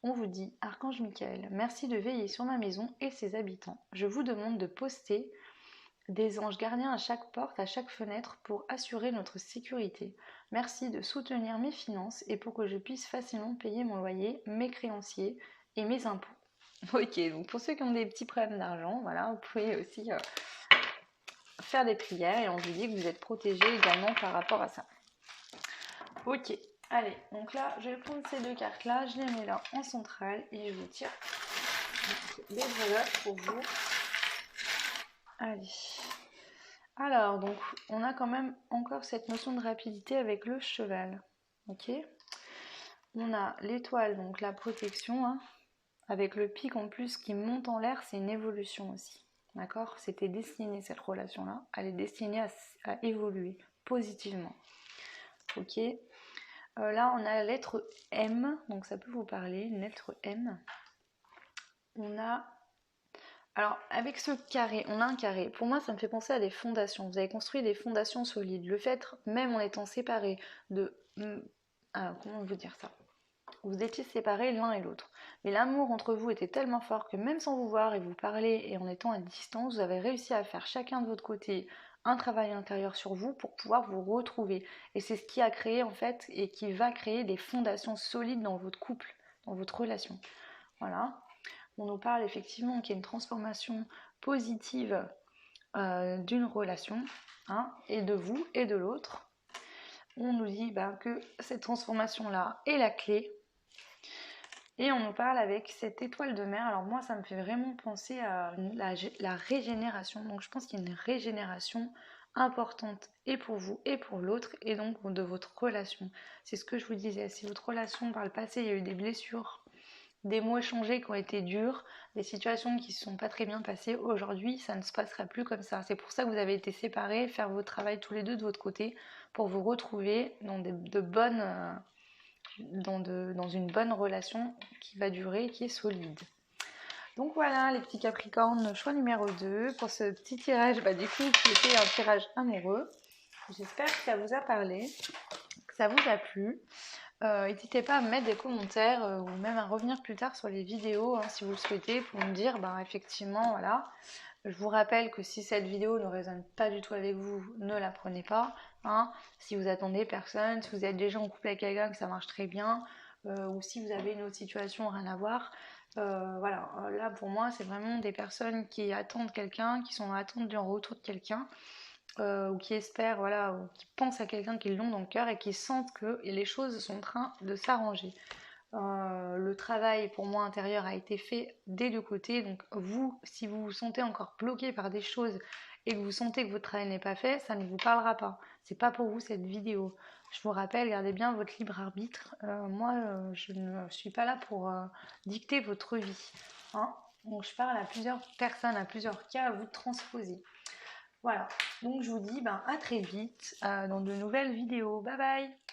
On vous dit, Archange Michael, merci de veiller sur ma maison et ses habitants. Je vous demande de poster des anges gardiens à chaque porte, à chaque fenêtre pour assurer notre sécurité. Merci de soutenir mes finances et pour que je puisse facilement payer mon loyer, mes créanciers et mes impôts. Ok, donc pour ceux qui ont des petits problèmes d'argent, voilà, vous pouvez aussi faire des prières et on vous dit que vous êtes protégé également par rapport à ça. Ok, allez, donc là, je vais prendre ces deux cartes-là, je les mets là en centrale et je vous tire des breloques pour vous. Allez. Alors, donc, on a quand même encore cette notion de rapidité avec le cheval. Ok. On a l'étoile, donc la protection, hein, avec le pic en plus qui monte en l'air, c'est une évolution aussi. D'accord? C'était destiné, cette relation-là. Elle est destinée à évoluer positivement. Ok. Là, on a la lettre M, donc ça peut vous parler, une lettre M. On a... Alors, avec ce carré, on a un carré. Pour moi, ça me fait penser à des fondations. Vous avez construit des fondations solides. Le fait, même en étant séparés de... Alors, comment vous dire ça? Vous étiez séparés l'un et l'autre. Mais l'amour entre vous était tellement fort que même sans vous voir et vous parler et en étant à distance, vous avez réussi à faire chacun de votre côté un travail intérieur sur vous pour pouvoir vous retrouver. Et c'est ce qui a créé en fait et qui va créer des fondations solides dans votre couple, dans votre relation. Voilà. On nous parle effectivement qu'il y a une transformation positive d'une relation, hein, et de vous et de l'autre. On nous dit que cette transformation-là est la clé. Et on nous parle avec cette étoile de mer. Alors moi, ça me fait vraiment penser à la régénération. Donc je pense qu'il y a une régénération importante et pour vous et pour l'autre et donc de votre relation. C'est ce que je vous disais. Si votre relation par le passé, il y a eu des blessures, des mots échangés qui ont été durs, des situations qui ne se sont pas très bien passées, aujourd'hui, ça ne se passera plus comme ça. C'est pour ça que vous avez été séparés, faire votre travail tous les deux de votre côté pour vous retrouver dans dans une bonne relation qui va durer et qui est solide. Donc voilà les petits Capricornes, choix numéro 2 pour ce petit tirage, du coup qui était un tirage amoureux. J'espère que ça vous a parlé, que ça vous a plu. N'hésitez pas à me mettre des commentaires ou même à revenir plus tard sur les vidéos hein, si vous le souhaitez pour me dire effectivement voilà. Je vous rappelle que si cette vidéo ne résonne pas du tout avec vous, ne la prenez pas. Hein. Si vous attendez personne, si vous êtes déjà en couple avec quelqu'un que ça marche très bien, ou si vous avez une autre situation, rien à voir. Voilà, là pour moi c'est vraiment des personnes qui attendent quelqu'un, qui sont en attente d'un retour de quelqu'un. Ou qui espèrent, voilà, ou qui pensent à quelqu'un qui l'ont dans le cœur et qui sentent que les choses sont en train de s'arranger. Le travail pour moi intérieur a été fait des deux côtés, donc vous, si vous vous sentez encore bloqué par des choses et que vous sentez que votre travail n'est pas fait, ça ne vous parlera pas. C'est pas pour vous cette vidéo. Je vous rappelle, gardez bien votre libre arbitre. Moi, je ne suis pas là pour dicter votre vie. Hein. Donc je parle à plusieurs personnes, à plusieurs cas, à vous de transposer. Voilà, donc je vous dis à très vite dans de nouvelles vidéos. Bye bye!